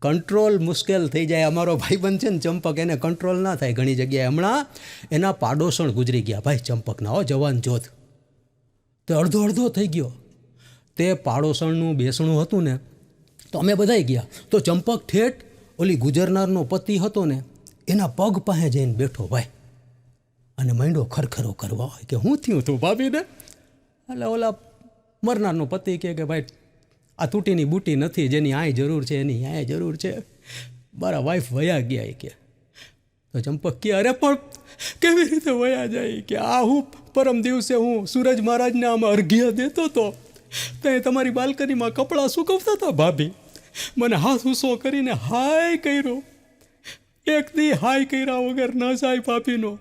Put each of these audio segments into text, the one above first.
Control મુશ્કેલ થઈ જાય. અમારો ભાઈબંધ છે ને ચંપક, એને કંટ્રોલ ના થાય ઘણી જગ્યાએ. હમણાં એના પાડોશણ ગુજરી ગયા ભાઈ ચંપકના, જવાન જોધ. તે અડધો થઈ ગયો. તે પાડોશણનું બેસણું હતું ને, તો અમે બધાય ગયા. તો ચંપક ઠેઠ ઓલી ગુજરનારનો પતિ હતો ને એના પગ પાસે જઈને બેઠો ભાઈ, અને માંડ્યો ખરખરો કરવા હોય કે હું થયું તું ભાભીને. એટલે ઓલા મરનારનો પતિ કે ભાઈ આ તૂટીની બૂટી નથી, જેની આય જરૂર છે એની આય જરૂર છે, મારા વાઈફ વયા ગયા એ કે. તો ચંપક કે અરે પણ કેવી રીતે વયા જાય કે આ હું પરમ દિવસે હું સૂરજ મહારાજને આમાં અર્ઘ્ય દેતો હતો, ત્યાં તમારી બાલ્કનીમાં કપડાં સૂકવતા હતા ભાભી, મને હાથ ઊંસો કરીને હાય કર્યો, એક દી હાય કર્યા વગર ન જાય ભાભીનો.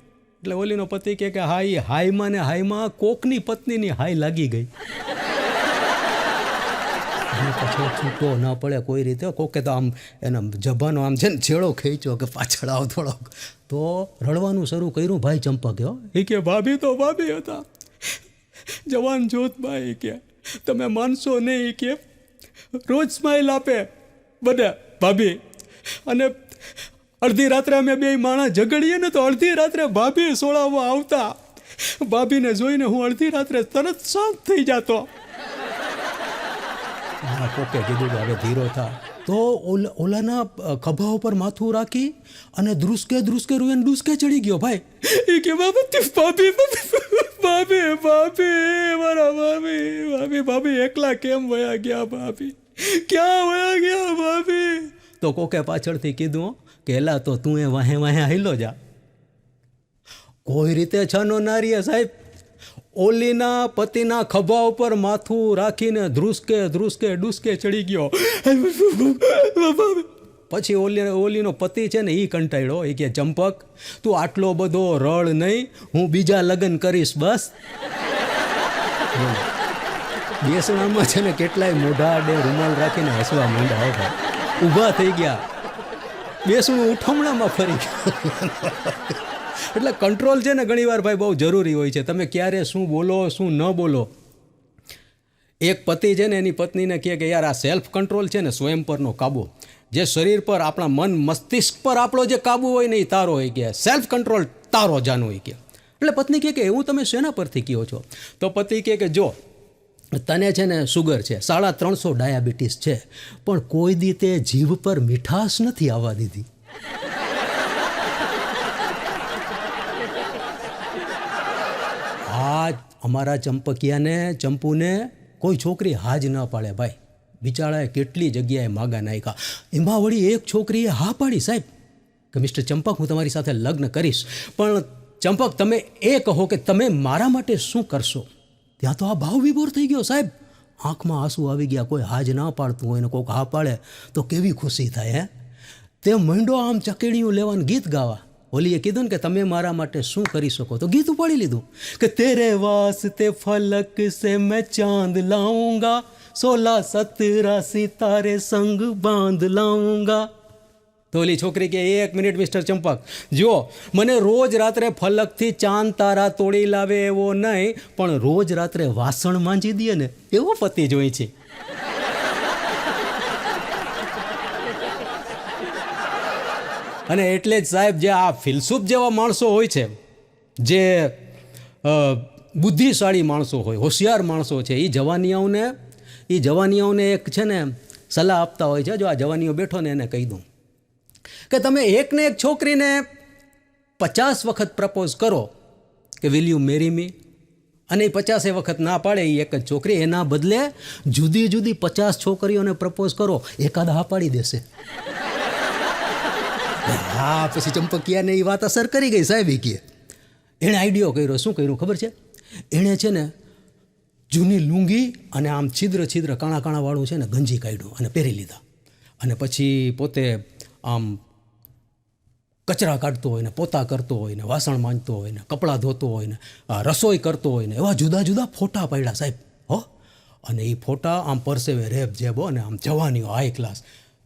એટલે ઓલીનો પતિ કે હાયમાં ને હાયમાં કોકની પત્નીની હાય લાગી ગઈ. પછી છૂટો ન પડે કોઈ રીતે. કોકે તો આમ એના જબાનો આમ છે ને છેડો ખેંચ્યો કે પાછળ આવ થોડોક, તો રડવાનું શરૂ કર્યું ભાઈ ચંપકે. એ કે ભાભી તો ભાભી હતા, જવાન જોધભાઈ કે તમે માનશો નહીં કે રોજ સ્માઇલ આપે બધા ભાભી, અને અડધી રાત્રે અમે બે માણસ ઝઘડીએ ને તો અડધી રાત્રે ભાભી સોળાવવા આવતા. ભાભીને જોઈને હું અડધી રાત્રે તરત શાંત થઈ જતો. હા, કોકે કીધું કે હવે ધીરો થા. તો ઓલાના ખભા ઉપર માથું રાખી અને ધ્રુસકે રૂઈને ડૂસકે ચડી ગયો ભાઈ. એ કે ભાભી મારા ભાભી એકલા કેમ વયા ગયા ભાભી, ક્યાં વયા ગયા ભાભી? તો કોકે પાછળથી કીધું કે એલા તો તું એ વાહે હાઈલો જા. કોઈ રીતે છનો નારીએ સાહેબ ઓલીના પતિના ખભા ઉપર માથું રાખીને ધ્રુસકે ડૂસકે ચડી ગયો. પછી ઓલીનો પતિ છે ને એ કંટાળ્યો. એ કે ચંપક તું આટલો બધો રળ નહીં, હું બીજા લગ્ન કરીશ બસ. બેસણામાં છે ને કેટલાય મોઢા આડે રૂમાલ રાખીને હસવા માંડ્યા. ભાઈ ઊભા થઈ ગયા, બેસણું ઉઠમણામાં ફરી ગયું. એટલે કંટ્રોલ છે ને ઘણીવાર ભાઈ બહુ જરૂરી હોય છે. તમે ક્યારે શું બોલો શું ન બોલો. એક પતિ છે ને એની પત્નીને કહે કે યાર આ સેલ્ફ કંટ્રોલ છે ને સ્વયં પરનો કાબુ, જે શરીર પર આપણા મન મસ્તિષ્ક પર આપણો જે કાબુ હોય ને એ તારો હોય કે સેલ્ફ કંટ્રોલ તારો જાનું હોય કે. એટલે પત્ની કહે કે એવું તમે શેના પરથી કહો છો? તો પતિ કહે કે જો તને છે ને સુગર છે, 350 ડાયાબિટીસ છે, પણ કોઈ દી તે જીભ પર મીઠાશ નથી આવવા દીધી. આ અમારા ચંપુને કોઈ છોકરી હાજ ન પાડે ભાઈ. બિચારાએ કેટલી જગ્યાએ માગા નાખ્યા. એમાં વળી એક છોકરીએ હા પાડી સાહેબ કે મિસ્ટર ચંપક હું તમારી સાથે લગ્ન કરીશ, પણ ચંપક તમે એ કહો કે તમે મારા માટે શું કરશો. ત્યાં તો આ ભાવ વિભોર થઈ ગયો સાહેબ. આંખમાં આંસુ આવી ગયા. કોઈ હાજ ના પાડતું હોય ને કોઈક હા પાડે તો કેવી ખુશી થાય હે. તે મંડો આમ ચકેડીયું લેવાનું ગીત ગાવા. ઓલીએ કીધું ને કે તમે મારા માટે શું કરી શકો, તો ગીત ઉપાડી લીધું કે તેરે વાસ્તે ફલક સે મેં ચાંદ લાઉંગા, 16-17 સિતારે સંગ બાંધ લાઉંગા. તો ઓલી છોકરી કે એક મિનિટ મિસ્ટર ચંપક, જો મને રોજ રાત્રે ફલકથી ચાંદ તારા તોડી લાવે એવો નહીં, પણ રોજ રાત્રે વાસણ માંજી દે ને એવો પતિ જોઈ છે. અને એટલે જ સાહેબ જે આ ફિલસૂફ જેવા માણસો હોય છે, જે બુદ્ધિશાળી માણસો હોય, હોશિયાર માણસો છે, એ જવાનીઓને એક છે ને સલાહ આપતા હોય છે. જો આ જવાનીઓ બેઠો ને એને કહી દઉં કે તમે એકને એક છોકરીને 50 વખત પ્રપોઝ કરો કે વિલ યુ મેરી મી, અને એ 50 વખત ના પાડે એ એક જ છોકરી, એના બદલે જુદી 50 છોકરીઓને પ્રપોઝ કરો, એકાદ હા પાડી દેશે. હા, પછી ચંપકિયાને એ વાત અસર કરી ગઈ સાહેબ. કે એણે આઈડિયો કર્યો. શું કર્યું ખબર છે? એણે છે ને જૂની લુંગી અને આમ છિદ્ર કાણાવાળું છે ને ગંજી કાઢ્યું અને પહેરી લીધા. અને પછી પોતે આમ કચરા કાઢતો હોય ને, પોતા કરતો હોય ને, વાસણ માંજતો હોય ને, કપડાં ધોતો હોય ને, રસોઈ કરતો હોય ને, એવા જુદા ફોટા પાડ્યા સાહેબ. અને એ ફોટા આમ પરસેવે રેપ જેબો અને આમ જવાનીઓ હાઈ ક્લાસ.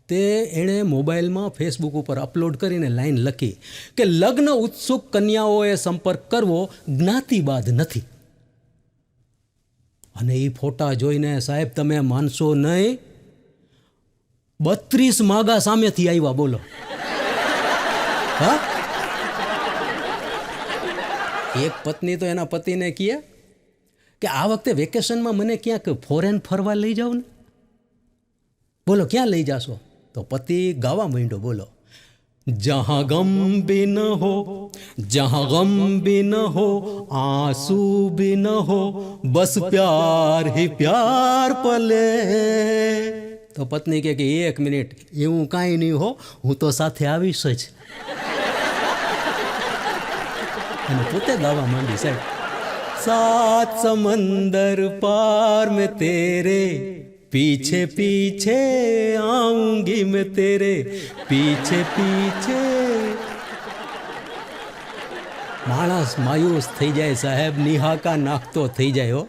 તે એણે મોબાઈલમાં ફેસબુક ઉપર અપલોડ કરીને લાઈન લખી કે લગ્ન ઉત્સુક કન્યાઓએ સંપર્ક કરવો જ્ઞાતિબાદ નથી. અને એ ફોટા જોઈને સાહેબ તમે માનશો નહીં, 32 માગા સામેથી આવ્યા, બોલો. હા, એક પત્ની તો એના પતિને કહે કે આ વખતે વેકેશનમાં મને ક્યાંક ફોરેન ફરવા લઈ જાઓ ને. બોલો ક્યાં લઈ જાશો? તો પતિ ગાવા માંડ્યો, બોલો. जहाँ गम भी न हो, जहाँ गम भी न हो, आंसू भी न हो, बस प्यार ही प्यार पले. તો પત્ની કહે કે 1 મિનિટ, એવું કાંઈ નહીં હો, હું તો સાથે આવીશ જ. અને પોતે ગાવા માંડી, સાહેબ. સાત સમંદર પાર મેં તેરે पीछे पीछे आऊंगी मैं तेरे पीछे पीछे. માણસ માયુસ થઈ જાય સાહેબ, નિહાકા નાખતો થઈ જાય. હો,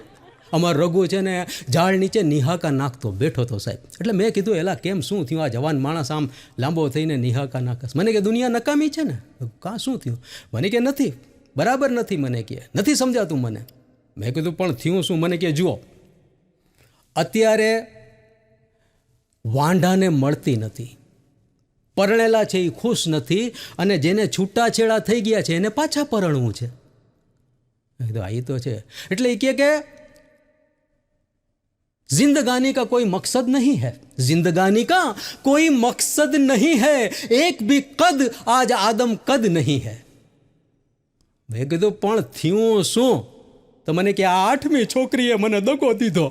અમાર રઘુ છે ને ઝાડ નીચે નિહાકા નાખતો બેઠો તો સાહેબ. એટલે મેં કીધું એલા કેમ, શું થયું? આ જવાન માણસ આમ લાંબો થઈને નિહાકા નાખસ. મને કે દુનિયા નકામી છે ને. કાં શું થયું? મને કે નથી, બરાબર નથી. મને કે નથી સમજાતું મને. મેં કીધું પણ થયું શું? મને કે જુઓ, અત્યારે વાંઢાને મળતી નથી, પરણેલા છે એ ખુશ નથી, અને જેને છૂટાછેડા થઈ ગયા છે એને પાછા પરણવું છે. આ તો છે. એટલે એ કે जिंदगानी का कोई मकसद नहीं है, जिंदगानी का कोई मकसद नहीं है, एक भी कद आज आदम कद नहीं है. મેં કીધું પણ થયું શું? તો મને કે આ 8મી છોકરીએ મને દગો દીધો.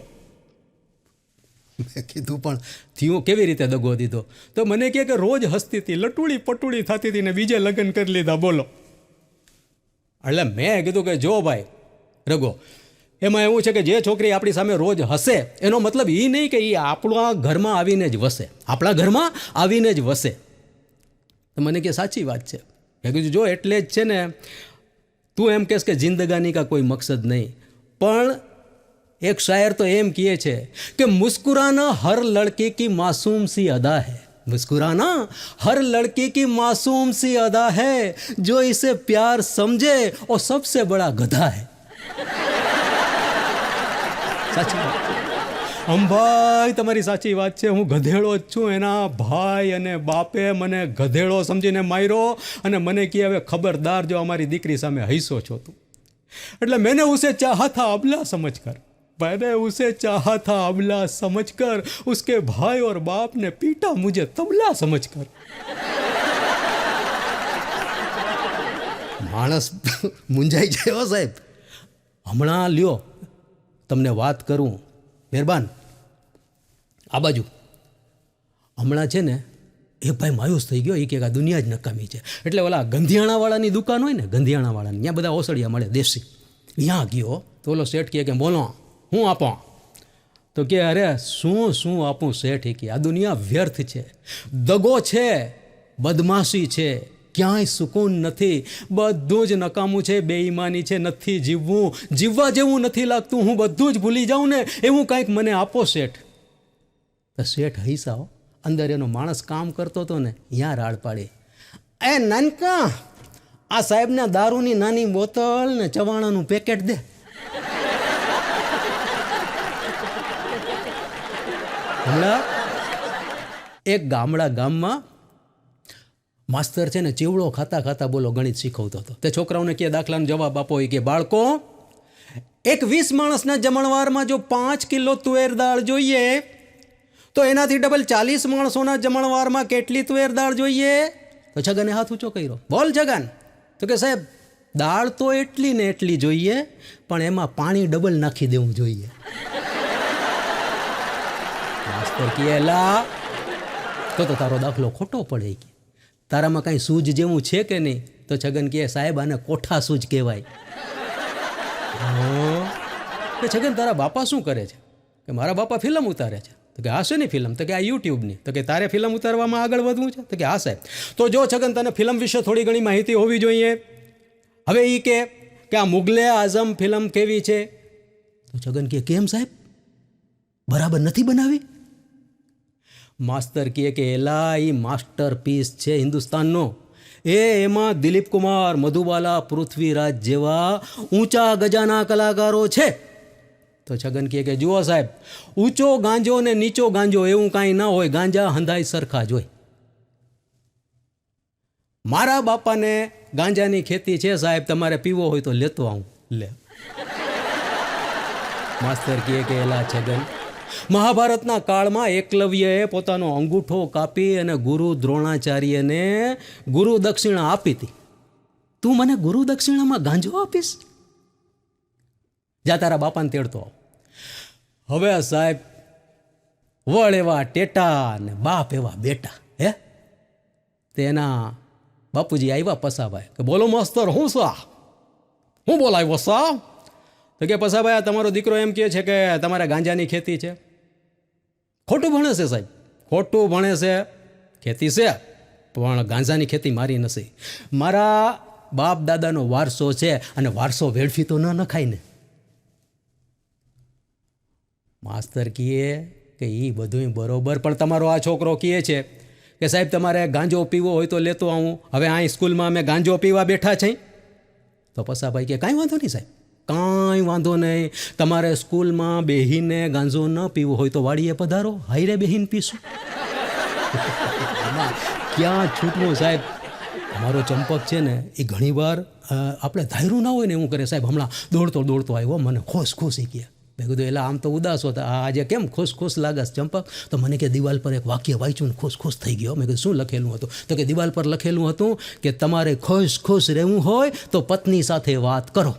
મેં કીધું પણ થયું કેવી રીતે દગો દીધો? તો મને કે રોજ હસતી હતી, લટુડી પટુડી થતી હતી ને બીજે લગ્ન કરી લીધા. બોલો. એટલે મેં કીધું કે જો ભાઈ રઘો, એમાં એવું છે કે જે છોકરી આપણી સામે રોજ હસે એનો મતલબ એ નહીં કે એ આપણા ઘરમાં આવીને જ વસે, આપણા ઘરમાં આવીને જ વસે. તો મને કે સાચી વાત છે. મેં કીધું જો એટલે જ છે ને તું એમ કહેશ કે જિંદગાની કા કોઈ મકસદ નહીં, પણ एक शायर तो एम किए छे कि मुस्कुराना हर लड़के की मासूम सी अदा है, मुस्कुराना हर लड़के की मासूम सी अदा है, जो इसे प्यार समझे और सबसे बड़ा गधा है. સાચી વાત. અંભાઈ તમારી સાચી વાત છે. હું ગધેડો જ છું. એના ભાઈ અને બાપે મને ગધેડો સમજીને માર્યો અને મને કહે હવે ખબરદાર જો અમારી દીકરી સામે હૈસો છો તું. એટલે મેને ઉસે ચાહા થા અબલા સમજ કર, मैंने उसे चाहा था अबला समझ कर, उसके भाई और बाप ने पीटा मुझे तबला समझ कर. માણસ મુંજાઈ જાય સાહેબ. હમણાં લ્યો તમને વાત કરું, મહેરબાન આ બાજુ. હમણાં છે ને એ ભાઈ માયુસ થઈ ગયો. એ કે આ દુનિયા જ નકામી છે. એટલે ઓલા ગંધિયાણાવાળાની દુકાન હોય ને, ગંધિયાણાવાળાની, ત્યાં બધા ઓસડિયા મળે દેશી. ત્યાં ગયો તો ઓલો શેઠ કહે કે બોલો હું આપો? તો કે અરે શું આપું શેઠ? કે આ દુનિયા વ્યર્થ છે, દગો છે, બદમાશી છે, ક્યાંય સુકૂન નથી, બધું જ નકામું છે, બેઈમાની છે, નથી જીવવું, જીવવા જેવું નથી લાગતું, હું બધું જ ભૂલી જાઉં ને એવું કંઈક મને આપો શેઠ. તો શેઠ હૈસાઓ, અંદર એનો માણસ કામ કરતો હતો ને ત્યાં રાડ પાડી, એ નાનકા આ સાહેબને દારૂની નાની બોતલ ને ચવાણાનું પેકેટ દે. હમણાં એક ગામમાં માસ્તર છે ને ચીવડો ખાતા ખાતા બોલો ગણિત શીખવતો હતો. તે છોકરાઓને કે દાખલાનો જવાબ આપો. એ કે બાળકો, એક 20 માણસના જમણવારમાં જો 5 કિલો તુવેર દાળ જોઈએ તો એનાથી ડબલ 40 માણસોના જમણવારમાં કેટલી તુવેર દાળ જોઈએ? તો છગને હાથ ઊંચો કર્યો. બોલ છગન. તો કે સાહેબ દાળ તો એટલી ને એટલી જોઈએ, પણ એમાં પાણી ડબલ નાખી દેવું જોઈએ. માસ્તર કહેલા તો તારો દાખલો ખોટો પડે. તારામાં કાંઈ સૂજ જેવું છે કે નહીં? તો છગન કહે સાહેબ આને કોઠા સૂજ કહેવાય. કે છગન તારા બાપા શું કરે છે? કે મારા બાપા ફિલ્મ ઉતારે છે. તો કે આ શેની ફિલ્મ? તો કે આ યુટ્યુબની. તો કે તારે ફિલ્મ ઉતારવામાં આગળ વધવું છે? તો કે હા સાહેબ. તો જો છગન તને ફિલ્મ વિશે થોડી ઘણી માહિતી હોવી જોઈએ. હવે એ કે આ મુગલે આઝમ ફિલ્મ કેવી છે? તો છગન કે કેમ સાહેબ, બરાબર નથી બનાવી? માસ્તર કહે કે એલા એ માસ્ટરપીસ છે હિન્દુસ્તાનનો. એમાં દિલીપ કુમાર, મધુબાલા, પૃથ્વીરાજ જેવા ઊંચા ગજાના કલાકારો છે. તો છગન કહે કે જુઓ સાહેબ, ઊંચો ગાંજો ને નીચો ગાંજો એવું કાંઈ ના હોય, ગાંજા હંધાઈ સરખા જ હોય. મારા બાપાને ગાંજાની ખેતી છે સાહેબ, તમારે પીવો હોય તો લેતો આવું. લે માસ્તર કહે કે એલા છગન, મહાભારતના કાળમાં એકલવ્યએ પોતાનો અંગૂઠો કાપી અને ગુરુ દ્રોણાચાર્યને ગુરુ દક્ષિણા આપી હતી. તું મને ગુરુ દક્ષિણામાં ગાંજો આપીશ? જા તારા બાપાને તેડતો આવ. હવે સાહેબ, વળ એવા ટેટા ને બાપ એવા બેટા. હે તેના બાપુજી આવ્યા પસાભાઈ કે બોલો માસ્તર, હું બોલાવ્યો સા? તો કે પસાભાઈ, તમારો દીકરો એમ કહે છે કે તમારે ગાંજાની ખેતી છે. ખોટું ભણે છે સાહેબ, ખોટું ભણે છે. ખેતી છે પણ ગાંજાની ખેતી મારી નથી. મારા બાપ દાદાનો વારસો છે અને વારસો વેડફી તો ન નખાય ને. માસ્તર કહે કે એ બધું બરોબર, પણ તમારો આ છોકરો કહે છે કે સાહેબ તમારે ગાંજો પીવો હોય તો લેતો આવું. હવે અહીં સ્કૂલમાં અમે ગાંજો પીવા બેઠા છીએ. તો પસાભાઈ કે કાંઈ વાંધો નહીં સાહેબ, કાંઈ વાંધો નહીં. તમારે સ્કૂલમાં બેહીને ગાંજો ન પીવો હોય તો વાડીએ પધારો, હાઈરે બેહીને પીશું. ક્યાં છૂટવું સાહેબ. અમારો ચંપક છે ને એ ઘણીવાર આપણે ધાર્યું ના હોય ને એવું કરે સાહેબ. હમણાં દોડતો આવ્યો, મને ખુશ કહે. મેં કીધું એટલે આમ તો ઉદાસ હતા, આજે કેમ ખુશ લાગસ ચંપક? તો મને કે દિવાલ પર એક વાક્ય વાંચ્યું ને ખુશ થઈ ગયો. મેં કીધું શું લખેલું હતું? તો કે દિવાલ પર લખેલું હતું કે તમારે ખુશ રહેવું હોય તો પત્ની સાથે વાત કરો.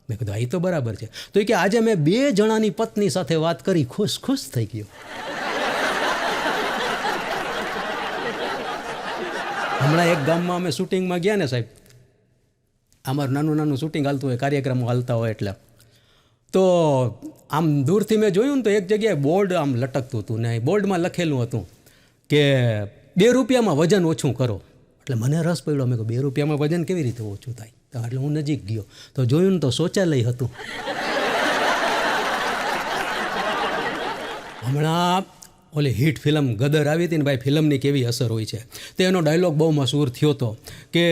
મેં કીધું આ તો બરાબર છે. તો એ કે આજે મેં 2 જણાની પત્ની સાથે વાત કરી, ખુશ થઈ ગયો. હમણાં એક ગામમાં અમે શૂટિંગમાં ગયા ને સાહેબ, અમારું નાનું શૂટિંગ હાલતું હોય, કાર્યક્રમો હાલતા હોય એટલે. તો આમ દૂરથી મેં જોયું ને તો એક જગ્યાએ બોર્ડ આમ લટકતું હતું ને બોર્ડમાં લખેલું હતું કે 2 રૂપિયામાં વજન ઓછું કરો. એટલે મને રસ પડ્યો. મેં કહ્યું 2 રૂપિયામાં વજન કેવી રીતે ઓછું થાય? તો એટલે હું નજીક ગયો તો જોયું ને તો શૌચાલય હતું. હમણાં ઓલી હિટ ફિલ્મ ગદર આવી હતી ને ભાઈ, ફિલ્મની કેવી અસર હોય છે. તો એનો ડાયલોગ બહુ મશહૂર થયો હતો કે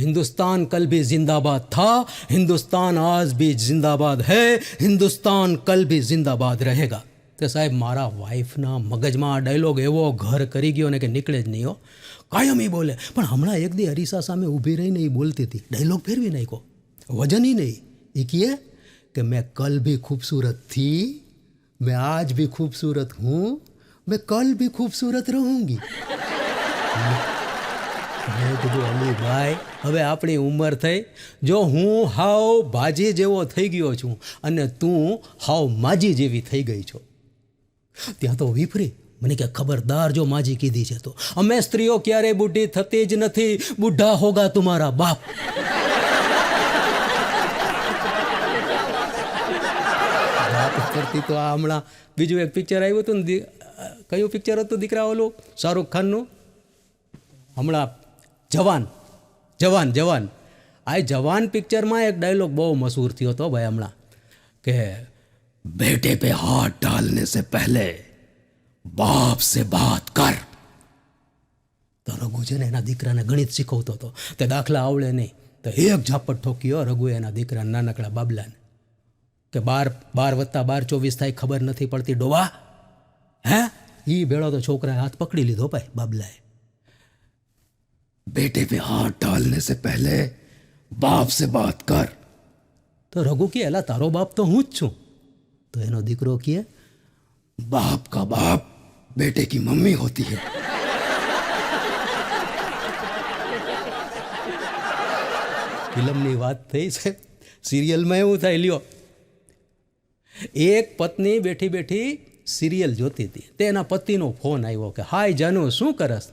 હિન્દુસ્તાન કલ ભી જિંદાબાદ થા, હિન્દુસ્તાન આજ ભી જિંદાબાદ હૈ, હિન્દુસ્તાન કલ ભી જિંદાબાદ રહેગા. તે સાહેબ મારા વાઈફના મગજમાં આ ડાયલોગ એવો ઘર કરી ગયો ને કે નીકળે જ નહીં હો. કાયમ એ બોલે. પણ હમણાં એક દી અરીસા સામે ઊભી રહીને એ બોલતી હતી, ડાયલોગ ફેરવી નાખ્યો, વજન ही नहीं. એ કહે કે મેં કલ ભી ખૂબસૂરત थी, मैं आज भी खूबसूरत हूँ, मैं कल भी खूबसूरत रहूँगी. મેં કીધું અલી ભાઈ, હવે આપણી ઉંમર થઈ, જો હું હાવ ભાજી જેવો થઈ ગયો છું અને તું હાવ માજી જેવી થઈ ગઈ છો. ત્યાં તો વિફરી મને કે ખબરદાર જો માજી કીધી છે તો. અમે સ્ત્રીઓ ક્યારેય બુઢી થતી જ નથી, બુઢા હોગા તુમારા બાપ. કરતી તો આ હમણાં બીજું એક પિક્ચર આવ્યું હતું ને, કયું પિક્ચર હતું દીકરા ઓલું શાહરૂખ ખાનનું? હમણાં જવાન. આ જવાન પિક્ચરમાં એક ડાયલોગ બહુ મશહૂર થયો હતો ભાઈ હમણાં કે બેટે પે હાથ ડાલને સે પહેલે બાપ સે બાત કર. તો રઘુ છે ને એના દીકરાને ગણિત શીખવતો હતો. તે દાખલા આવડે નહીં તો એક ઝાપટ ઠોક્યો રઘુએ એના દીકરાને, નાનકડા બાબલાને, કે 12 + 12 24 થાય, ખબર નથી પડતી ડોવા. હે એ ભેળો તો છોકરાએ હાથ પકડી લીધો ભાઈ બાબલાએ. બેટે પે હાથ ડાલને સે પહેલે બાપ સે બાત કર. તો રઘુ કે એલા તારો બાપ તો હું જ છું. તો એનો દીકરો કહે બાપ કા બાપ બેટે કી મમ્મી હોતી હૈ. ફિલ્મની વાત થઈ છે, સિરિયલમાં એવું થાય. લ્યો, એક પત્ની બેઠી સિરિયલ જોતી હતી. તે એના પતિનો ફોન આવ્યો કે હાય જાનુ શું કરસ?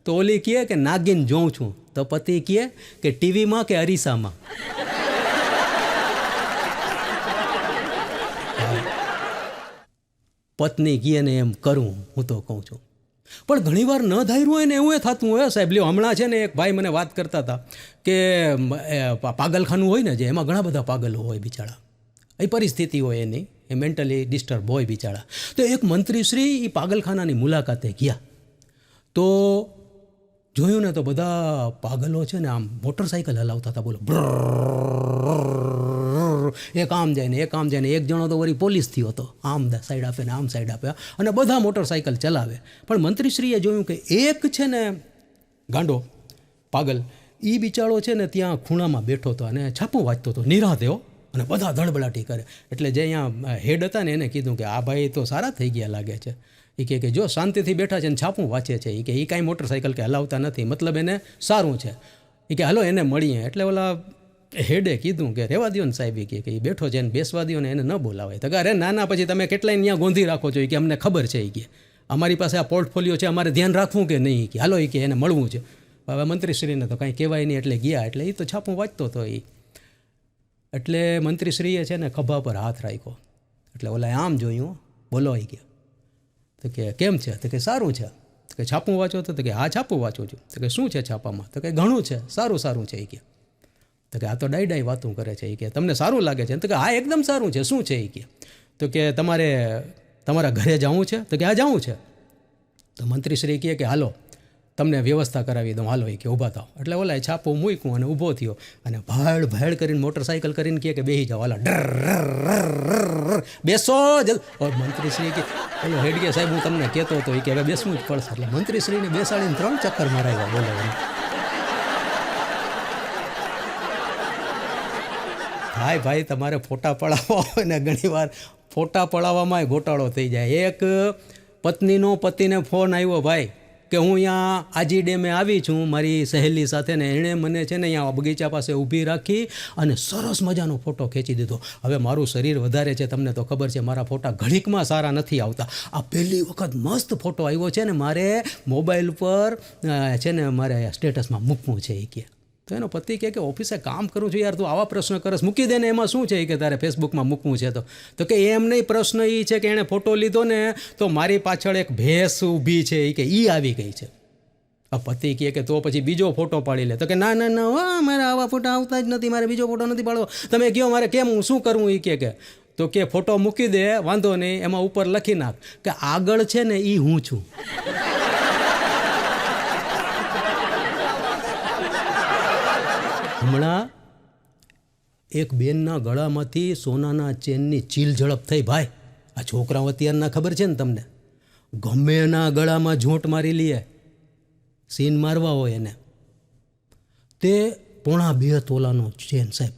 તો ઓલી કહે કે નાગિન જોઉં છું. તો પતિ કહે કે ટીવીમાં કે અરીસામાં? પત્ની કહે ને એમ કરું, હું તો કહું છું. પણ ઘણીવાર ન ધાર્યું હોય ને એવું થતું હોય સાહેબ. લ્યો, હમણાં છે ને એક ભાઈ મને વાત કરતા હતા કે પાગલખાનું હોય ને જે, એમાં ઘણા બધા પાગલો હોય બિચારા, એ પરિસ્થિતિ હોય એની, એ મેન્ટલી ડિસ્ટર્બ હોય બિચારા. તો એક મંત્રીશ્રી એ પાગલખાનાની મુલાકાતે ગયા તો જોયું ને તો બધા પાગલો છે ને આમ મોટરસાઇકલ હલાવતા હતા. બોલો, એક આમ જાય ને એક આમ જાય ને એક જણો તો વળી પોલીસ થયો હતો, આમ સાઈડ આપે ને આમ સાઈડ આપે, અને બધા મોટરસાઇકલ ચલાવે. પણ મંત્રીશ્રીએ જોયું કે એક છે ને ગાંડો પાગલ, એ બિચારો છે ને ત્યાં ખૂણામાં બેઠો હતો અને છાપું વાંચતો હતો નિરાંતે હો, અને બધા ધડબડાટી કરે. એટલે જે અહીંયા હેડ હતા ને એને કીધું કે આ ભાઈ તો સારા થઈ ગયા લાગે છે. એ કે જો શાંતિથી બેઠા છે ને છાપું વાંચે છે, એ કાંઈ મોટરસાઇકલ કે હલાવતા નથી, મતલબ એને સારું છે. એ કે હાલો એને મળીએ. એટલે ઓલા હેડે કીધું કે રહેવા દો ને સાહેબ, કે એ બેઠો છે એને બેસવા દો ને એને ન બોલાવે. તો કે અરે ના પછી તમે કેટલાય ત્યાં ગોંધી રાખો છો, કે અમને ખબર છે, કે અમારી પાસે આ પોર્ટફોલિયો છે, અમારે ધ્યાન રાખવું કે નહીં, કે હાલો કે એને મળવું છે. હવે મંત્રીશ્રીને તો કાંઈ કહેવાય નહીં એટલે ગયા. એટલે એ તો છાપું વાંચતો હતો એ. એટલે મંત્રીશ્રીએ છે ને ખભા પર હાથ રાખ્યો. એટલે ઓલા આમ જોયું, બોલો એ કે, તો કે કેમ છે? તો કે સારું છે. તો કે છાપું વાંચો? તો કે હા છાપું વાંચું છું. તો કે શું છે છાપામાં? તો કે ઘણું છે, સારું છે એ કે. તો કે આ તો ડાઈ વાતું કરે છે એ કે, તમને સારું લાગે છે? તો કે હા એકદમ સારું છે. શું છે એ કે? તો કે તમારે તમારા ઘરે જવું છે? તો કે હા જવું છે. તો મંત્રીશ્રી કહે કે હાલો તમને વ્યવસ્થા કરાવી દઉં, હાલો એ કે ઊભા થાવ. એટલે ઓલા છાપું મૂક્યું અને ઊભો થયો અને ભાડ કરીને મોટરસાઇકલ કરીને કહે કે બેસી જાઓ, હાલો ડર બેસો જલ. મંત્રીશ્રી કે ઓલો હેડ કે સાહેબ હું તમને કહેતો હતો કે હવે બેસવું જ પડશે. એટલે મંત્રીશ્રીને બેસાડીને 3 ચક્કર મરાવ્યા. બોલો ભાઈ તમારે ફોટા પડાવવા હોય ને ઘણીવાર ફોટા પડાવવામાં ગોટાળો થઈ જાય. એક પત્નીનો પતિને ફોન આવ્યો ભાઈ કે હું અહીંયા આજી ડેમે આવી છું મારી સહેલી સાથે, ને એણે મને છે ને અહીંયા બગીચા પાસે ઊભી રાખી અને સરસ મજાનો ફોટો ખેંચી દીધો. હવે મારું શરીર વધારે છે, તમને તો ખબર છે, મારા ફોટા ઘડીકમાં સારા નથી આવતા. આ પહેલી વખત મસ્ત ફોટો આવ્યો છે ને મારે મોબાઈલ પર છે ને મારે સ્ટેટસમાં મૂકવું છે એ કે. તો એનો પતિ કહે કે ઓફિસે કામ કરું છું યાર, તું આવા પ્રશ્ન કરસ, મૂકી દે ને, એમાં શું છે કે તારે ફેસબુકમાં મૂકવું છે? તો કે એમ નહીં, પ્રશ્ન એ છે કે એણે ફોટો લીધો ને તો મારી પાછળ એક ભેંસ ઊભી છે એ કે એ આવી ગઈ છે. આ પતિ કહે કે તો પછી બીજો ફોટો પાડી લે. તો કે ના મારે આવા ફોટા આવતા જ નથી, મારે બીજો ફોટો નથી પાડવો. તમે કહો મારે કેમ, હું શું કરવું એ કે. તો કે ફોટો મૂકી દે, વાંધો નહીં, એમાં ઉપર લખી નાખ કે આગળ છે ને એ હું છું. હમણાં એક બેનના ગળામાંથી સોનાના ચેનની ચીલ ઝડપ થઈ ભાઈ. આ છોકરાઓ અત્યારના ખબર છે ને તમને, ગમે એના ગળામાં ઝૂંટ મારી લઈએ, સીન મારવા હોય એને, તે 2.5 તોલાનો ચેન સાહેબ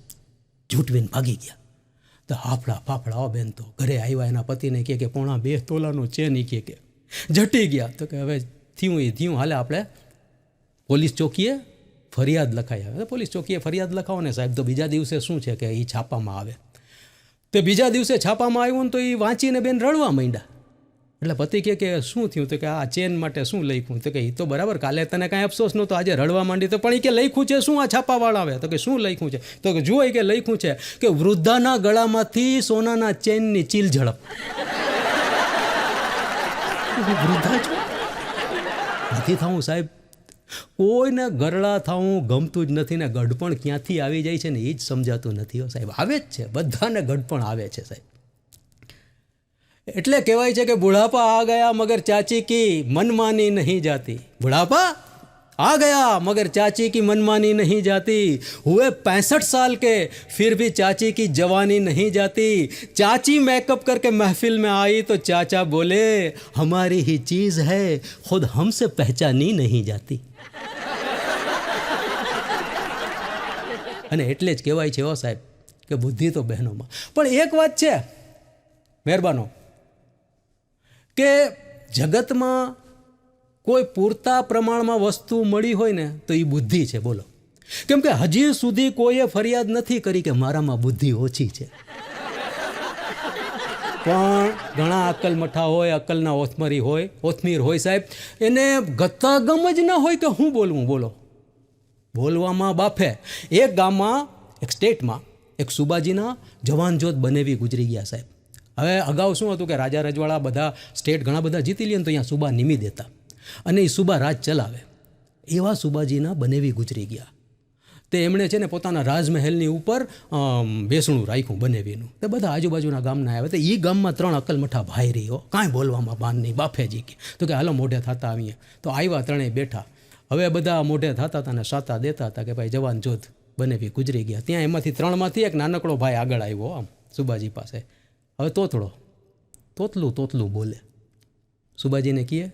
ઝૂંટવીને ભાગી ગયા. તો હાફડા ફાફડા બેન તો ઘરે આવ્યા, એના પતિને કહે કે 2.5 તોલાનો ચેન એ કે જટી ગયા. તો કે હવે થયું હાલે આપણે પોલીસ ચોકીએ ફરિયાદ લખાઈ આવે. પોલીસ ચોકીએ ફરિયાદ લખાવો ને સાહેબ, તો બીજા દિવસે શું છે કે એ છાપામાં આવે. તે બીજા દિવસે છાપામાં આવ્યું ને તો એ વાંચીને બેન રડવા માંડ્યા. એટલે પતિ કહે કે શું થયું? તો કે આ ચેન માટે શું લખ્યું? તો કે એ તો બરાબર, કાલે તને કાંઈ અફસોસ નહોતો, આજે રડવા માંડી. તો પણ એ કે લખ્યું છે શું? આ છાપાવાળા આવે. તો કે શું લખ્યું છે? તો કે જુઓ કે લખ્યું છે કે વૃદ્ધાના ગળામાંથી સોનાના ચેનની ચીલ ઝડપ. વૃદ્ધા છો નથી થવું સાહેબ, કોઈને ગરડા થવું ગમતું જ નથી ને ગઢપણ ક્યાંથી આવી જાય છે ને એ જ સમજાતું નથી હો સાહેબ. આવે જ છે, બધાને ગઢપણ આવે છે સાહેબ. એટલે કહેવાય છે કે બુઢાપા આ ગયા મગર ચાચી કી મનમાની નહીં જાતી. બુઢાપા आ गया मगर चाची की मनमानी नहीं जाती. हुए 65 साल के फिर भी चाची की जवानी नहीं जाती. चाची मेकअप करके महफिल में आई तो चाचा बोले हमारी ही चीज़ है खुद हमसे पहचानी नहीं जाती. અને એટલે જ કહેવાય છે હો સાહેબ કે બુદ્ધિ તો બહેનોમાં. પણ એક વાત છે મહેરબાનો, કે જગતમાં કોઈ પૂરતા પ્રમાણમાં વસ્તુ મળી હોય ને તો એ બુદ્ધિ છે. બોલો, કેમ કે હજી સુધી કોઈએ ફરિયાદ નથી કરી કે મારામાં બુદ્ધિ ઓછી છે. પણ ઘણા અક્કલમઠા હોય, અક્કલના ઓથમીર હોય સાહેબ, એને ગતાગમ જ ન હોય તો શું બોલવું? બોલો, બોલવામાં બાફે. એક ગામમાં, એક સ્ટેટમાં એક સુબાજીના જવાન જોત બનેવી ગુજરી ગયા સાહેબ. હવે અગાઉ શું હતું કે રાજા રજવાડા બધા સ્ટેટ ઘણા બધા જીતી લે ને તો અહીંયા સુબા નિમી દેતા અને એ સુબા રાજ ચલાવે. એવા સુબાજીના બનેવી ગુજરી ગયા. તે એમણે છે ને પોતાના રાજમહેલની ઉપર બેસણું રાખ્યું બનેવીનું. તે બધા આજુબાજુના ગામના આવ્યા. તો એ ગામમાં 3 અક્કલમઠા ભાઈ રહ્યો, કાંઈ બોલવામાં બાન નહીં, બાફેજી કે. તો કે હાલો મોઢે થતા આવીએ. તો આવ્યા, ત્રણેય બેઠા. હવે બધા મોઢે થતા હતા ને સાતા દેતા હતા કે ભાઈ જવાન જોધ બનેવી ગુજરી ગયા. ત્યાં એમાંથી 3માંથી એક નાનકડો ભાઈ આગળ આવ્યો આમ સુબાજી પાસે. હવે તોતલું બોલે. સુબાજીને કહે,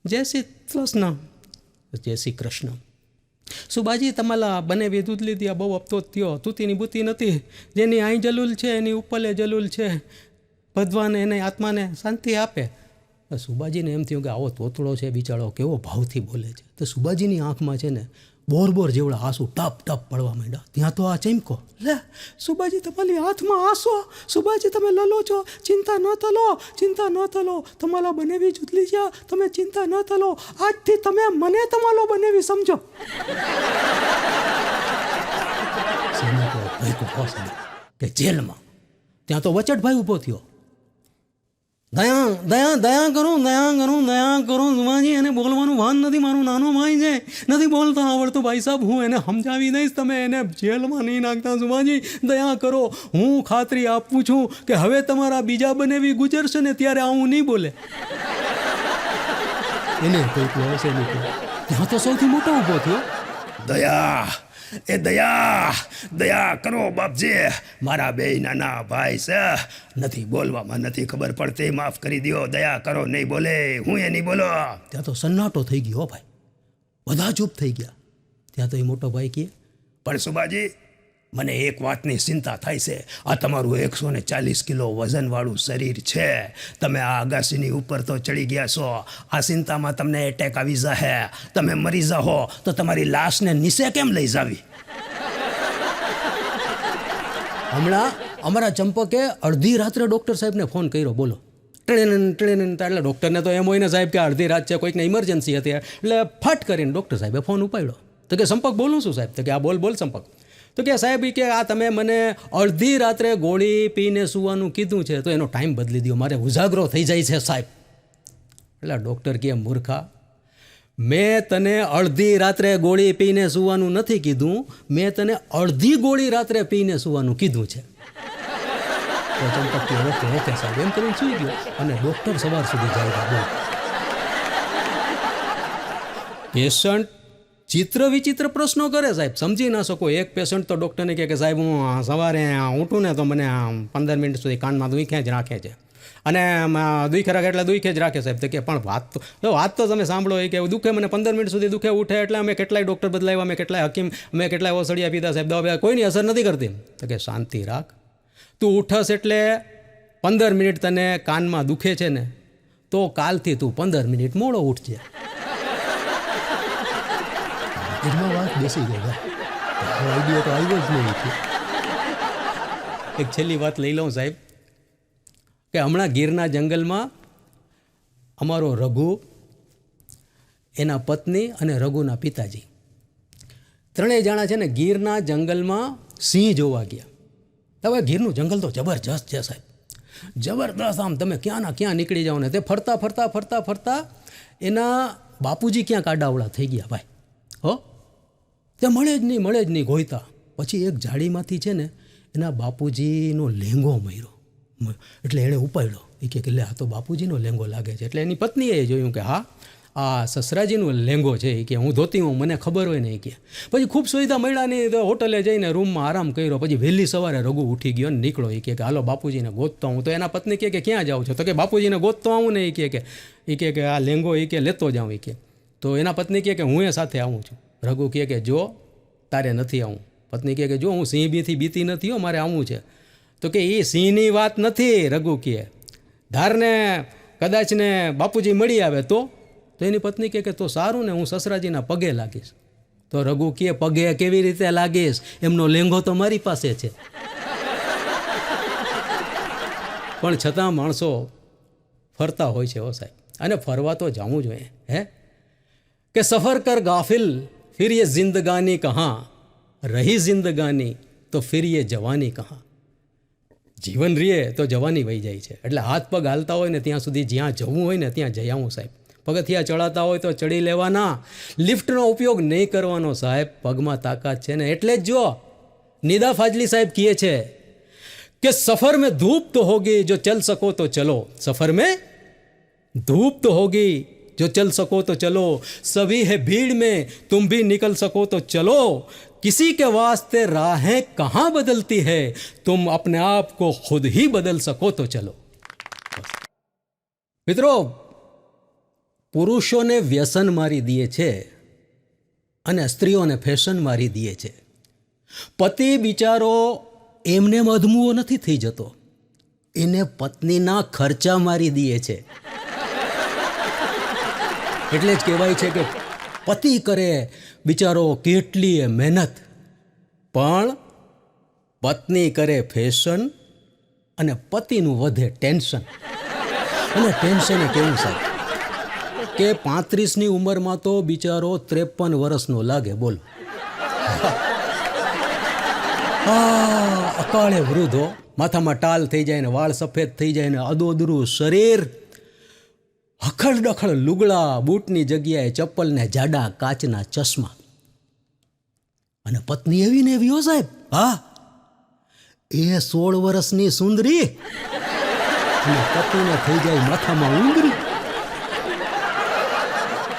જય શ્રી કૃષ્ણ. જય શ્રી કૃષ્ણ. સુબાજી, તમારા બનેવી દૂધ લીધી, બહુ અફસોસ થયો. તૂતીની બુતી નથી. જેની અહીં જલુલ છે એની ઉપલે જલુલ છે. ભગવાન એને આત્માને શાંતિ આપે. સુબાજીને એમ થયું કે આવો તોતળો છે બિચારો, કેવો ભાવથી બોલે છે. તો સુબાજીની આંખમાં છે ને બોર જેવડા આંસુ ટપ પડવા માંડ્યા. ત્યાં તો આ ચમકો, લે સુબાજી, તમારી હાથમાં આંસુ. સુબાજી, તમે લલો છો, ચિંતા ન થલો. તમારા બનેવી જુદલી ગયા, તમે ચિંતા ન થલો. આજથી તમે મને તમારો બનેવી સમજો. કે જેલમાં. ત્યાં તો વચટભાઈ ઊભો થયો. દયા કરું સુબાજી, એને બોલવાનું ભાન નથી. મારું નાનો ભાઈ છે, નથી બોલતા આવડતું. ભાઈ સાહેબ, હું એને સમજાવી દઈશ, તમે એને જેલમાં નહીં નાખતા. સુબાજી, દયા કરો. હું ખાતરી આપું છું કે હવે તમારા બીજા બનેવી ગુજરશે ને ત્યારે આવું નહીં બોલે. એને કોઈ હશે નહીં. ત્યાં તો સૌથી મોટો ઊભો થયો. દયા કરો બાપજી, મારા બે નાના ભાઈ છે, નથી બોલવામાં નથી ખબર પડતી, માફ કરી દો. દયા કરો, નહીં બોલે, હું એ નહીં બોલો. ત્યાં તો સન્નાટો થઈ ગયો ભાઈ, બધા ચૂપ થઈ ગયા. ત્યાં તો એ મોટો ભાઈ કહે, પણ સુબાજી, મને એક વાતની ચિંતા થાય છે. આ તમારું 140 કિલો વજનવાળું શરીર છે, તમે આ અગાસીની ઉપર તો ચડી ગયા છો. આ ચિંતામાં તમને એટેક આવી જાય, તમે મરી જાઓ તો તમારી લાશને નીચે કેમ લઈ જાવી? હમણાં અમારા ચંપકે અડધી રાત્રે ડૉક્ટર સાહેબને ફોન કર્યો. બોલો, ટ્રેન. એટલે ડૉક્ટરને તો એમ હોય ને સાહેબ કે અડધી રાત છે, કોઈકને ઇમરજન્સી હતી. એટલે ફટ કરીને ડૉક્ટર સાહેબે ફોન ઉપાડ્યો. તો કે સંપર્ક બોલું છું સાહેબ? તો કે આ બોલ સંપર્ક. તો કે સાહેબ, કે આ તમે મને અડધી રાત્રે ગોળી પીને સૂવાનું કીધું છે, તો એનો ટાઈમ બદલી દો, મારે ઉજાગરો થઈ જાય છે સાહેબ. એટલે ડૉક્ટર કહે, મૂર્ખા, મેં તને અડધી રાત્રે ગોળી પીને સૂવાનું નથી કીધું, મેં તને અડધી ગોળી રાત્રે પીને સૂવાનું કીધું છે. ચંપક ઓકે સાહેબ એમ કરીને સૂઈ ગયો. અને ડૉક્ટર સવાર સુધી જાય. પેશન્ટ ચિત્ર વિચિત્ર પ્રશ્નો કરે સાહેબ, સમજી ના શકો. એક પેશન્ટ તો ડૉક્ટરને કહે કે સાહેબ, હું સવારે ઉઠું ને તો મને 15 મિનિટ સુધી કાનમાં દુખે જ રાખે છે, અને દુખે રાખે એટલે દુખે જ રાખે સાહેબ. તો કે પણ વાત તો તમે સાંભળો, એ કે દુખે મને 15 મિનિટ સુધી દુખે ઉઠે એટલે અમે કેટલાય ડૉક્ટર બદલાવ્યા, અમે કેટલાય હકીમ, અમે કેટલાય ઓસડિયા પીધા સાહેબ, દવા કોઈની અસર નથી કરતી. તો કે શાંતિ રાખ, તું ઉઠસ એટલે 15 મિનિટ તને કાનમાં દુખે છે ને, તો કાલથી તું 15 મિનિટ મોડો ઉઠજે. એમાં વાત બેસી ગઈ ભાઈ, આઈડિયા તો આવ્યો જ નહીં. એક છેલ્લી વાત લઈ લઉં સાહેબ, કે હમણાં ગીરના જંગલમાં અમારો રઘુ, એના પત્ની અને રઘુના પિતાજી 3 જણા છે ને ગીરના જંગલમાં સિંહ જોવા ગયા. હવે ગીરનું જંગલ તો જબરજસ્ત છે સાહેબ, જબરદસ્ત. આમ તમે ક્યાંના ક્યાં નીકળી જાઓ ને. તે ફરતા એના બાપુજી ક્યાં કાડાવડા થઈ ગયા ભાઈ. તે મળે જ નહીં ગોઈતા. પછી એક જાળીમાંથી છે ને એના બાપુજીનો લેંગો મળ્યો. એટલે એણે ઉપાડ્યો. એ કે લે, આ તો બાપુજીનો લેંગો લાગે છે. એટલે એની પત્નીએ જોયું કે હા, આ સસરાજીનો લેંગો છે. એ કે હું ધોતી હું, મને ખબર હોય ને. એ કે પછી ખૂબ સુવિધા મળ્યા નહીં તો હોટલે જઈને રૂમમાં આરામ કર્યો. પછી વહેલી સવારે રઘુ ઉઠી ગયો ને નીકળો. એ કે હાલો બાપુજીને ગોતતો હું. તો એના પત્ની કે ક્યાં જાઉં છો? તો કે બાપુજીને ગોતતો આવું ને. એ કે આ લેંગો એ કે લેતો જાઉં. એ કે તો એના પત્ની કે હું એ સાથે આવું છું. રઘુ કહે કે જો તારે નથી આવું. પત્ની કહે કે જો હું સિંહ બીથી બીતી નથી હો, મારે આવવું છે. તો કે એ સિંહની વાત નથી. રઘુ કહે ધારને કદાચ ને બાપુજી મળી આવે તો એની પત્ની કહે કે તો સારું ને, હું સસરાજીના પગે લાગીશ. તો રઘુ કહે પગે કેવી રીતે લાગીશ? એમનો લેંગો તો મારી પાસે છે. પણ છતાં માણસો ફરતા હોય છે હો સાહેબ, અને ફરવા તો જવું જોઈએ. કે સફર કર ગાફિલ फिर ये जिंदगानी कहाँ, रही जिंदगानी तो फिर ये जवानी कहाँ. જીવન રીએ તો જવાની વહી જાય છે. એટલે હાથ પગ હાલતા હોય ને ત્યાં સુધી, જ્યાં જવું હોય ને ત્યાં જઈ આવું સાહેબ. પગથિયા ચડાતા હોય તો ચડી લેવાના, લિફ્ટનો ઉપયોગ નહીં કરવાનો સાહેબ. પગમાં તાકાત છે ને. એટલે જ જો નિદા ફાજલી સાહેબ કહે છે કે સફર में धूप तो होगी जो चल सको तो चलो, सफर में धूप तो होगी जो चल सको तो चलो, सभी है भीड़ में तुम भी निकल सको तो चलो, किसी के वास्ते राहें कहाँ बदलती है, तुम अपने आप को खुद ही बदल सको तो चलो. મિત્રો, પુરુષોને વ્યસન મારી દે છે અને સ્ત્રીઓને ફેશન મારી દે છે. પતિ બિચારો એમને અધમુઓ નથી થઈ જતો, એને પત્નીના ખર્ચા મારી દે છે. એટલે જ કહેવાય છે કે પતિ કરે બિચારો કેટલીય મહેનત, પણ પત્ની કરે ફેશન અને પતિનું વધે ટેન્શન. અને ટેન્શન કેવું સાહેબ કે 35ની ઉંમરમાં તો બિચારો 53 વર્ષનો લાગે. બોલો, અકાળે વૃદ્ધો, માથામાં ટાલ થઈ જાય ને વાળ સફેદ થઈ જાય ને અદોદરું શરીર, હખડ ડખડ લુગડા, બૂટની જગ્યાએ ચપ્પલ ને જાડા કાચના ચશ્મા. અને પત્ની એવી ને એવી હો સાહેબ. હા, એ 16 વર્ષની સુંદરી અને પતિને થઈ જાય માથામાં ઉંગરી.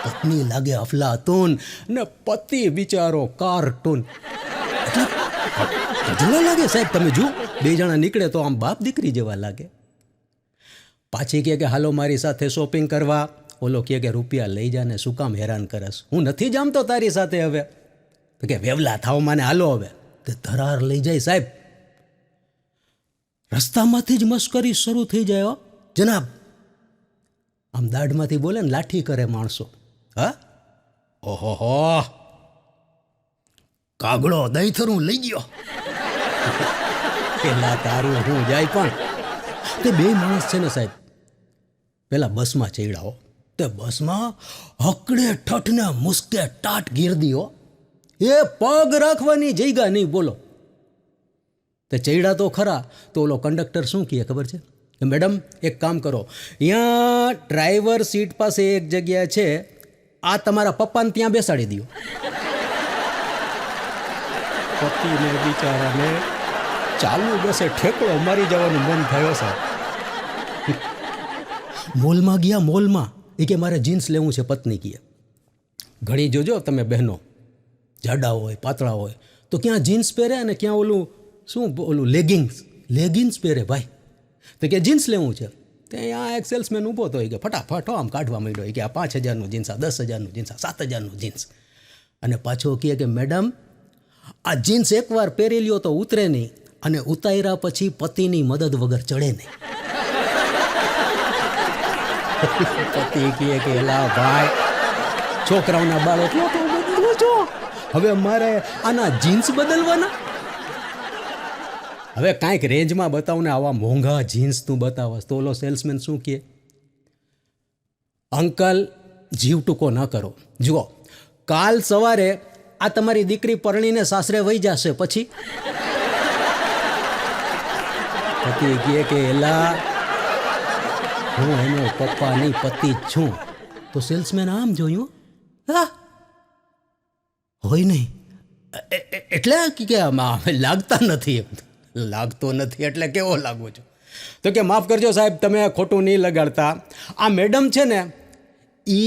પત્ની લાગે અફલાતૂન ને પતિ બિચારો કાર્ટૂન. એટલે લાગે સાહેબ, તમે જુઓ, 2 જણા નીકળે તો આમ બાપ દીકરી જેવા લાગે. પાછી કહે કે હાલો મારી સાથે શોપિંગ કરવા. ઓલો કહે કે રૂપિયા લઈ જા ને શું કામ હેરાન કરસ, હું નથી જામતો તારી સાથે હવે. તો કે વેવલા થાવ માને, હાલો હવે. તે ધરાર લઈ જાય સાહેબ. રસ્તામાંથી જ મસ્કરી શરૂ થઈ જાય. હો જનાબ, આમ દાઢમાંથી બોલે ને લાઠી કરે માણસો. હા, ઓહો, કાગડો દહીંથરું લઈ ગયો. પેલા તારું હું જાય. પણ તે 2 માણસ છે ને સાહેબ, પેલા બસમાં ચડ્યા. તે બસમાં હકડે ઠઠને મુસ્કે ટાટ ગીરદીઓ, એ પગ રાખવાની જગ્યા નહીં. બોલો, તે ચડ્યા તો ખરા. તો ઓલો કંડક્ટર શું કહે ખબર છે કે મેડમ એક કામ કરો, અહીંયા ડ્રાઈવર સીટ પાસે એક જગ્યા છે, આ તમારા પપ્પાને ત્યાં બેસાડી દો. પતિને બિચારાને ચાલુ બસે ઠેકડો મારી જવાનું મન થયો સાહેબ. મોલમાં ગયા, મોલમાં. એ કે મારે જીન્સ લેવું છે. પત્ની કહે ઘણી જોજો તમે બહેનો, જાડા હોય પાતળા હોય તો ક્યાં જીન્સ પહેરે અને ક્યાં ઓલું લેગિન્સ પહેરે ભાઈ. તો કે જીન્સ લેવું છે. તો અહીંયા એક સેલ્સમેન ઊભો તો કે ફટાફટ આમ કાઢવા માંડ્યો કે આ 5,000નું જીન્સ, આ 10,000નું જીન્સ, આ 7,000નું જીન્સ. અને પાછો કહે કે મેડમ આ જીન્સ એકવાર પહેરી લ્યો તો ઉતરે નહીં, અને ઉતાર્યા પછી પતિની મદદ વગર ચડે નહીં. પતિ કહે કે એલા ભાઈ, છોકરાઓના બાળો તો બદલો છો, હવે મારે આના જીન્સ બદલવાના. હવે કાંઈક રેન્જમાં બતાવું ને, આવા મોંઘા જીન્સ તું બતાવસ. તો ઓલો સેલ્સમેન શું કહે, અંકલ જીવ ટૂંકો ન કરો, જુઓ કાલ સવારે આ તમારી દીકરી પરણીને સાસરે વહી જશે પછી. પતિ કહે કે એલા હું એનો પપ્પા નહીં પતિ જ છું. તો સેલ્સમેન આમ જોયું, હા હોય નહીં એટલે કે લાગતા નથી. લાગતો નથી એટલે કેવો લાગો છો? તો કે માફ કરજો સાહેબ, તમે ખોટું નહીં લગાડતા. આ મેડમ છે ને એ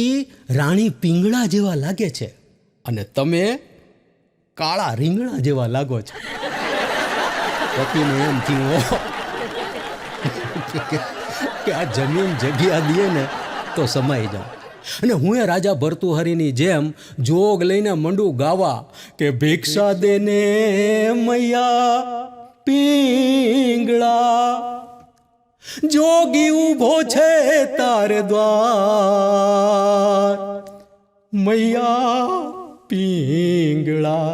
રાણી પિંગળા જેવા લાગે છે અને તમે કાળા રીંગણા જેવા લાગો છો. પતિને એમ થયું કે આ જમીન જગ્યા દે ને તો સમાઈ જાઉં. અને હું એ રાજા ભર્તુહરીની જેમ જોગ લઈને મંડું ગાવા કે ભિક્ષા દેને મૈયા પિંગળા, જોગી ઊભો છે તારે દ્વાર, મૈયા પિંગળા.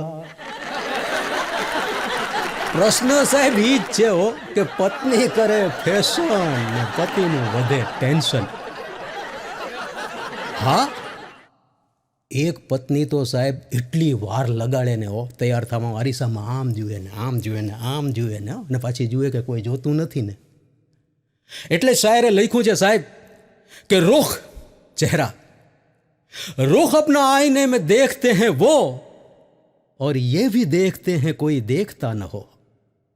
પ્રશ્ન સાહેબ ઈ જ છે હો કે પત્ની કરે ફેશન ને પતિનું વધે ટેન્શન. હા, એક પત્ની તો સાહેબ એટલી વાર લગાડે ને હો તૈયાર થવામાં, અરીસામાં આમ જુએ ને આમ જુએ ને આમ જુએ ને, અને પાછી જુએ કે કોઈ જોતું નથી ને. એટલે શાયરે લખ્યું છે સાહેબ કે रुख चेहरा, रुख अपना आईने में देखते हैं वो, और ये भी देखते हैं कोई देखता न हो.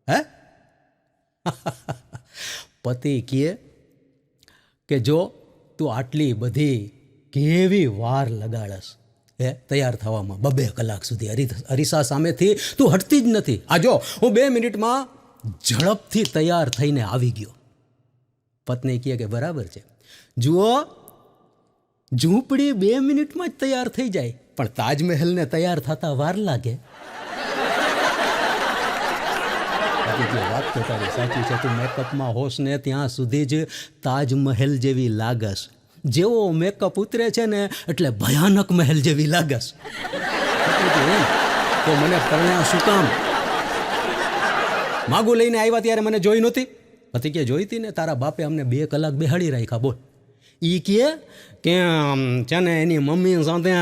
હે પતિ કહે કે જો તું આટલી બધી કેવી વાર લગાડસ, તૈયાર થવામાં 2 કલાક સુધી અરીસા સામેથી તું હટતી જ નથી. આ જો હું 2 મિનિટમાં ઝડપથી તૈયાર થઈને આવી ગયો. પત્ની કહે કે બરાબર છે, જુઓ ઝૂંપડી 2 મિનિટમાં જ તૈયાર થઈ જાય, પણ તાજમહેલને તૈયાર થતા વાર લાગે. વાત તો તારી સાચી છે, તું મેકઅપમાં હોશ ને ત્યાં સુધી જ તાજમહેલ જેવી લાગસ. જેવો મેકઅપ ઉતરે છે ને એટલે ભયાનક મહેલ જેવી લાગસ. તો મને પરણ્યા શું કામ? માગું લઈને આવ્યા ત્યારે મને જોઈ નહોતી? પતિ કે જોઈ હતી ને, તારા બાપે અમને 2 કલાક બેહાડી રાખ્યા. બોલ. એ કહે કે છે ને એની મમ્મી સાથે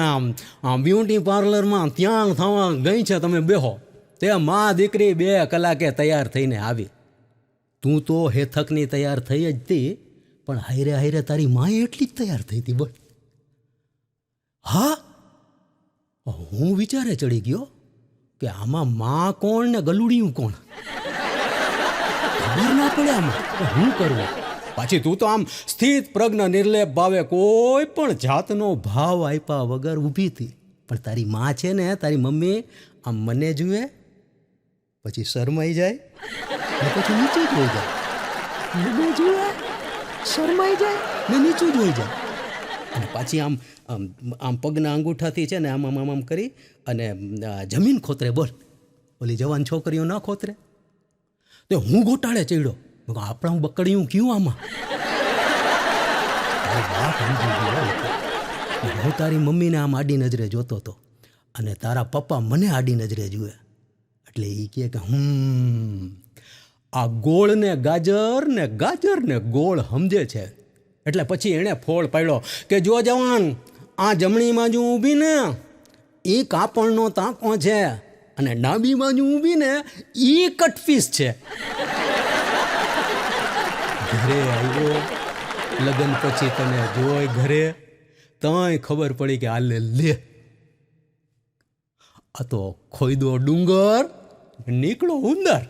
બ્યુટી પાર્લરમાં ત્યાં થવા ગઈ છે, તમે બેહો. તે માં દીકરી 2 કલાકે તૈયાર થઈને આવી. તું તો હેથકની તૈયાર થઈ જ હતી, પણ હાયરે હાયરે તારી માએ એટલી જ તૈયાર થઈ હતી. બોલ. હા, હું વિચારે ચડી ગયો કે આમાં માં કોણ ને ગલુડિયું કોણ, ખબર ના પડે આમાં હું કરવું. પાછી તું તો આમ સ્થિત પ્રજ્ઞ નિર્લેપ ભાવે કોઈ પણ જાતનો ભાવ આપ્યા વગર ઊભી હતી. પણ તારી માં છે ને, તારી મમ્મી આમ મને જુએ, પછી શરમાઈ જાય ને પછી નીચું જોઈ જાય. મને જુએ, શરમાઈ જાય ને નીચું જોઈ જાય. અને પાછી આમ આમ પગના અંગૂઠાથી છે ને આમ આમ આમ કરી અને જમીન ખોતરે. બોલ. ઓલી જવાન છોકરીઓ ના ખોતરે? તો હું ગોટાળે ચડ્યો. આપણા બકડીયું ક્યું આમાં? હું તારી મમ્મીને આમ આડી નજરે જોતો હતો અને તારા પપ્પા મને આડી નજરે જુએ. એટલે એ કહે કે આ ગોળ ને ગાજર ને ગાજર ને ગોળ સમજે છે. એટલે પછી એણે ફોડ પાડ્યો કે જો જવાન, આ જમણી બાજુ ઊભી ને એ કાપણનો તાંકો છે અને ડાબી બાજુ ઊભી ને એ કટફીસ છે. ઘરે આવ્યો, લગ્ન પછી તને જોઈ ઘરે, તોય ખબર પડી કે આ લે આ તો ખોઈદો ડુંગર નીકળો ઉંદર.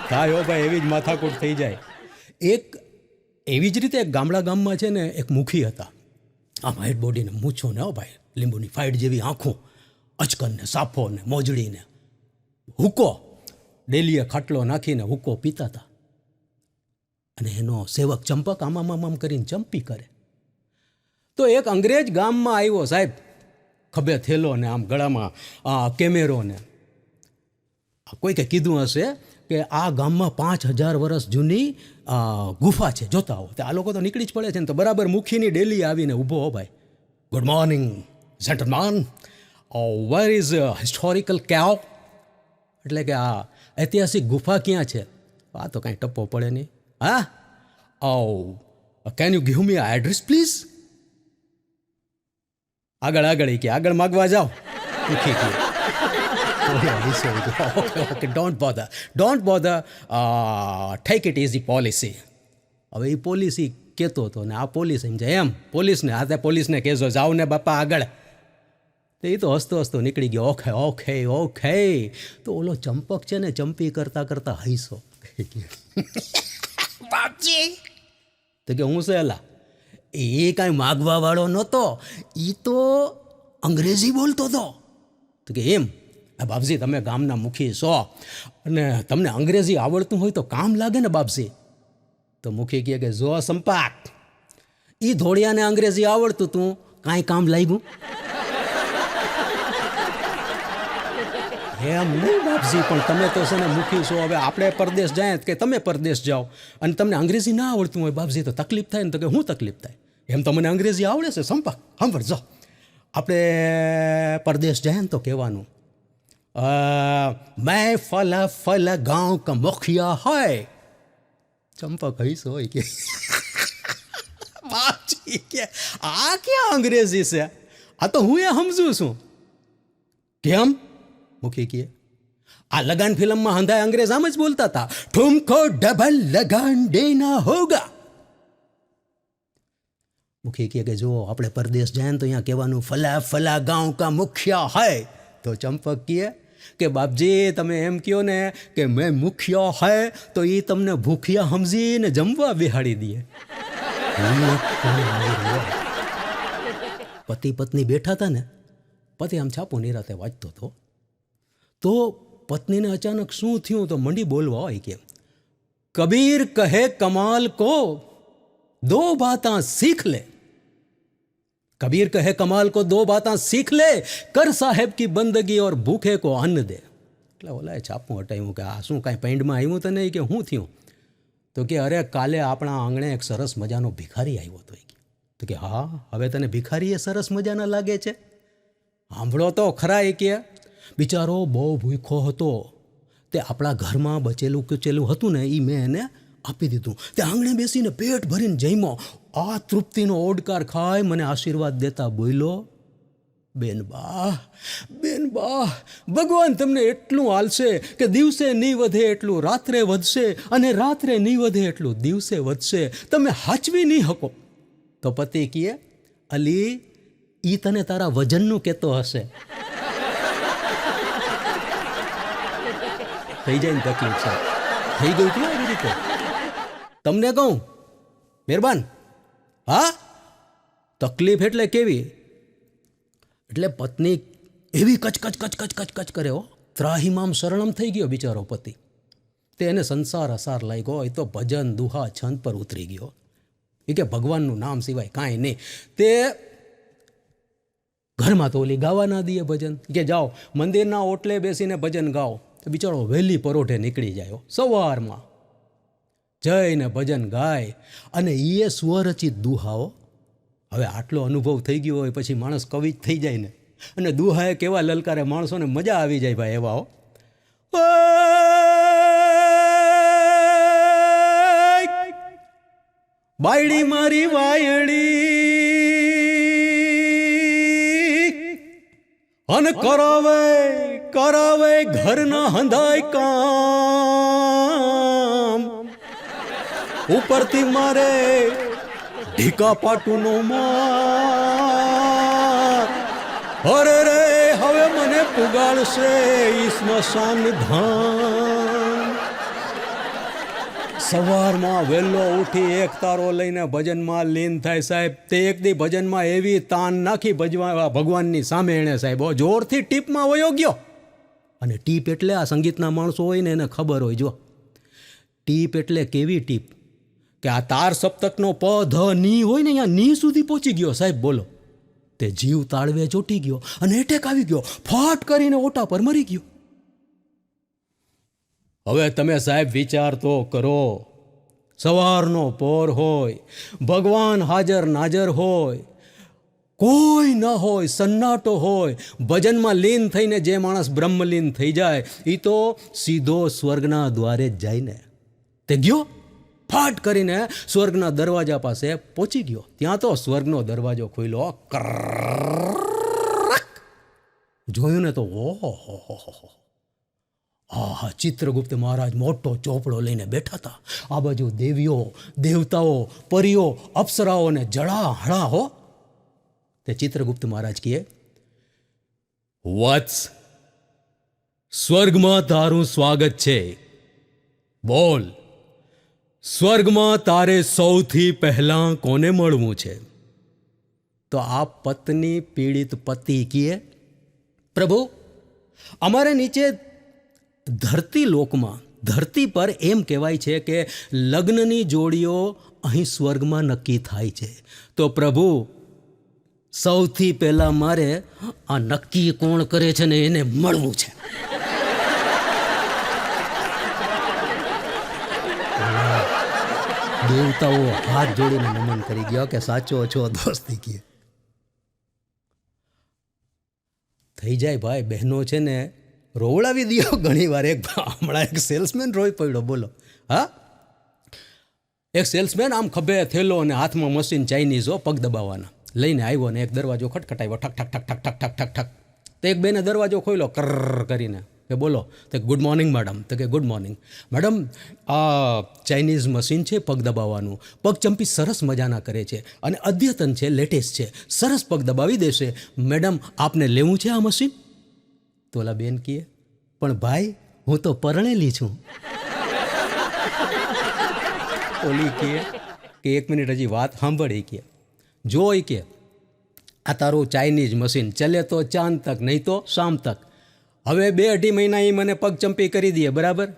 થાય હો ભાઈ, એવી જ માથાકૂટ થઈ જાય. એવી જ રીતે એક ગામમાં છે ને એક મુખી હતા. આમ હાઈટ બોડીને મૂછો ને, હો ભાઈ, લીંબુની ફાઈટ જેવી આંખો, અચકન ને સાફો ને મોજડીને, હુક્કો ડેલીએ ખાટલો નાખીને હુક્કો પીતા હતા. અને એનો સેવક ચંપક આમ કરીને ચંપી કરે. તો એક અંગ્રેજ ગામમાં આવ્યો સાહેબ, ખભે થેલો ને આમ ગળામાં કેમેરો ને. કોઈકે કીધું હશે કે આ ગામમાં 5000 વર્ષ જૂની ગુફા છે, જોતા હો. તો આ લોકો તો નીકળી જ પડે છે ને. તો બરાબર મુખીની ડેલી આવીને ઊભો. હો ભાઈ, good morning gentleman, where is historical કેવ? એટલે કે આ ઐતિહાસિક ગુફા ક્યાં છે? આ તો કાંઈ ટપ્પો પડે નહીં. હા, can you give me address please? આગળ કે આગળ માગવા જાઓ. Okay, don't bother, take it easy policy. હવે એ પોલિસી કહેતો હતો ને આ પોલીસ એમ જાય એમ પોલીસને હાથે પોલીસને કહેજો જાઓ ને બાપા આગળ. તો એ તો હસતો નીકળી ગયો. ઓકે. તો ઓલો ચંપક છે ને ચંપી કરતા હૈસો. બાપજી તો કે હું છે એલા, એ કાંઈ માગવા વાળો નહોતો, એ તો અંગ્રેજી બોલતો હતો. તો કે એમ? બાપજી તમે ગામના મુખી છો અને તમને અંગ્રેજી આવડતું હોય તો કામ લાગે ને બાપજી. તો મુખી કહે કે જો સંપાક, એ ધોળિયાને અંગ્રેજી આવડતું તું, કાંઈ કામ લાગ્યું? એમ નહીં બાપજી, પણ તમે તો છે ને મુખી છો. હવે આપણે પરદેશ જાય કે તમે પરદેશ જાઓ અને તમને અંગ્રેજી ના આવડતું હોય બાપજી, તો તકલીફ થાય ને. તો કે શું તકલીફ થાય? એમ તમને અંગ્રેજી આવડે છે સંપાક? સાંભળજો, આપણે પરદેશ જાય ને તો કહેવાનું મેં ફલ ગાંવ કા મુખિયા હોય. ચંપક હૈસ હોય કે બાપજી કે આ ક્યાં અંગ્રેજી છે? આ તો હું એ સમજું છું. કેમ? મુખી કહે આ લગાન ફિલ્મમાં હંધાય અંગ્રેજ આમ જ બોલતા હતા, ઠુમકો ડબલ લગાન દેના હોગા. મુખી કહે કે જો આપણે પરદેશ જાય ને તો અહીંયા કહેવાનું ફલા ગાંવ કા મુખિયા હોય. તો ચંપક કહે કે બાપજી તમે એમ કહો ને કે મેં મુખિયા હોય તો એ તમને ભૂખિયા સમજીને જમવા બેહાડી દે. પતિ પત્ની બેઠા હતા ને, પતિ આમ છાપો નિરાતે વાંચતો હતો, તો પત્નીને અચાનક શું થયું તો મંડી બોલવા હોય કે કબીર કહે કમાલ કો દો બાતા सीख ले, कबीर कहे कमाल को दो बाता सीख ले, कर साहेब की बंदगी और भूखे को अन्न दे. એટલે ઓલાએ છાપું હટાવ્યું કે આ શું કાંઈ પેન્ડમાં આવ્યું તો નહીં કે શું થયું? તો કે અરે કાલે આપણા આંગણે એક સરસ મજાનો ભિખારી આવ્યો હતો. તો કે હા, હવે તને ભિખારી એ સરસ મજાના લાગે છે? સાંભળો તો ખરા. એ કે બિચારો બહુ ભૂખો હતો, તે આપણા ઘરમાં બચેલું કચેલું હતું ને એ મેં એને આપી દીધું. તે આંગણે બેસીને પેટ ભરીને જમ્યો. આ તૃપ્તિનો ઓડકાર ખાઈ મને આશીર્વાદ દેતા બોલ્યો, બેનબા ભગવાન તમને એટલું આલશે કે દિવસે નહીં વધે એટલું રાત્રે વધશે, અને રાત્રે નહીં વધે એટલું દિવસે વધશે, તમે હાચવી નહીં શકો. તો પતિ કહે, અલી ઈ તને તારા વજનનું કહેતો હશે. થઈ જાય ને તકલીફ સાહેબ, થઈ ગઈ હતી એવી રીતે. તમને કહું મહેરબાન, હા તકલીફ એટલે કેવી? એટલે પત્ની એવી કચ કરે, હો ત્રાહિમામ શરણમ થઈ ગયો બિચારો પતિ. તે એને સંસાર અસાર લાગ્યો, એ તો ભજન દુહા છંદ પર ઉતરી ગયો. એ કે ભગવાનનું નામ સિવાય કાંઈ નહીં. તે ઘરમાં તો ઓલી ગાવા ના દઈએ ભજન, કે જાઓ મંદિરના ઓટલે બેસીને ભજન ગાઓ. તો બિચારો વહેલી પરોઠે નીકળી જાય સવારમાં, જઈને ભજન ગાય, અને એ સ્વરચિત દુહાઓ. હવે આટલો અનુભવ થઈ ગયો હોય પછી માણસ કવિ જ થઈ જાય ને, અને દુહાએ કેવા લલકારે માણસોને મજા આવી જાય ભાઈ એવા. બાયડી મારી વાયડી અન કરાવે ઘરના હંધાય કામ, ઉપરથી મારે ઢીકા પાટુનો માર. અરે રે હવે મને પુગાડશે ઈ સ્મશાન ધામ. સવારમાં વહેલો ઉઠી એક તારો લઈને ભજનમાં લીન થાય સાહેબ. તે એક દી ભજનમાં એવી તાન નાખી ભગવાનની સામે એણે સાહેબ જોરથી ટીપમાં વયો ગયો. અને ટીપ એટલે આ સંગીતના માણસો હોય ને એને ખબર હોય. જો ટીપ એટલે કેવી ટીપ કે આ તાર સપ્તકનો પ ધ ની હોય ને, અહીંયા ની સુધી પહોંચી ગયો સાહેબ. બોલો, તે જીવ તાળવે ચોટી ગયો અને એટેક આવી ગયો, ફાટ કરીને ઓટા પર મરી ગયો. હવે તમે સાહેબ વિચાર તો કરો, સવારનો પોર હોય, ભગવાન હાજર નાજર હોય, કોઈ ન હોય, સન્નાટો હોય, ભજનમાં લીન થઈને જે માણસ બ્રહ્મલીન થઈ જાય એ તો સીધો સ્વર્ગના દ્વારે જ જાય ને. તે ગયો ફાટ કરીને સ્વર્ગના દરવાજા પાસે પહોંચી ગયો. ત્યાં તો સ્વર્ગનો દરવાજો ખોલ્યો, જોયું ને તો ઓહો, હા ચિત્રગુપ્ત મહારાજ મોટો ચોપડો લઈને બેઠા હતા. આ બાજુ દેવીઓ દેવતાઓ પરીઓ અપ્સરાઓને જળા હળા હો. તે ચિત્રગુપ્ત મહારાજ કહે, વત્સ સ્વર્ગમાં તારું સ્વાગત છે. બોલ, સ્વર્ગમાં તારે સૌથી પહેલાં કોને મળવું છે? તો આ પત્ની પીડિત પતિ કહે, પ્રભુ અમારે નીચે ધરતી લોકમાં, ધરતી પર એમ કહેવાય છે કે લગ્નની જોડીઓ અહીં સ્વર્ગમાં નક્કી થાય છે. તો પ્રભુ સૌથી પહેલાં મારે આ નક્કી કોણ કરે છે ને એને મળવું છે. દેવતાઓ હાથ જોડીને નમન કરી ગયા કે સાચો છો દોસ્તી કી. થઈ જાય ભાઈ. બહેનો છે ને રોવડાવી દો ઘણી વાર. હમણાં એક સેલ્સમેન રોઈ પડ્યો. બોલો, હા એક સેલ્સમેન આમ ખભે થેલો અને હાથમાં મશીન ચાઇનીઝો પગ દબાવવાના લઈને આવ્યો ને એક દરવાજો ખટખટાવ્યો, ઠક ઠક ઠક ઠક ઠક ઠક ઠક. તો એક બેને દરવાજો ખોલ્યો કર્ર કરીને કે બોલો. તો ગુડ મોર્નિંગ મેડમ. તો કે ગુડ મોર્નિંગ મેડમ, આ ચાઇનીઝ મશીન છે પગ દબાવવાનું, પગ ચંપી સરસ મજાના કરે છે અને અદ્યતન છે, લેટેસ્ટ છે, સરસ પગ દબાવી દેશે. મેડમ આપને લેવું છે આ મશીન? તો ઓલા બેન કહે, પણ ભાઈ હું તો પરણેલી છું. ઓલી કહે કે એક મિનિટ હજી વાત સાંભળી. કે જો એ કે આ તારું ચાઇનીઝ મશીન ચલે તો ચાંદ તક, નહીં તો શામ તક. હવે 2-2.5 મહિના એ મને પગચંપી કરી દે, બરાબર,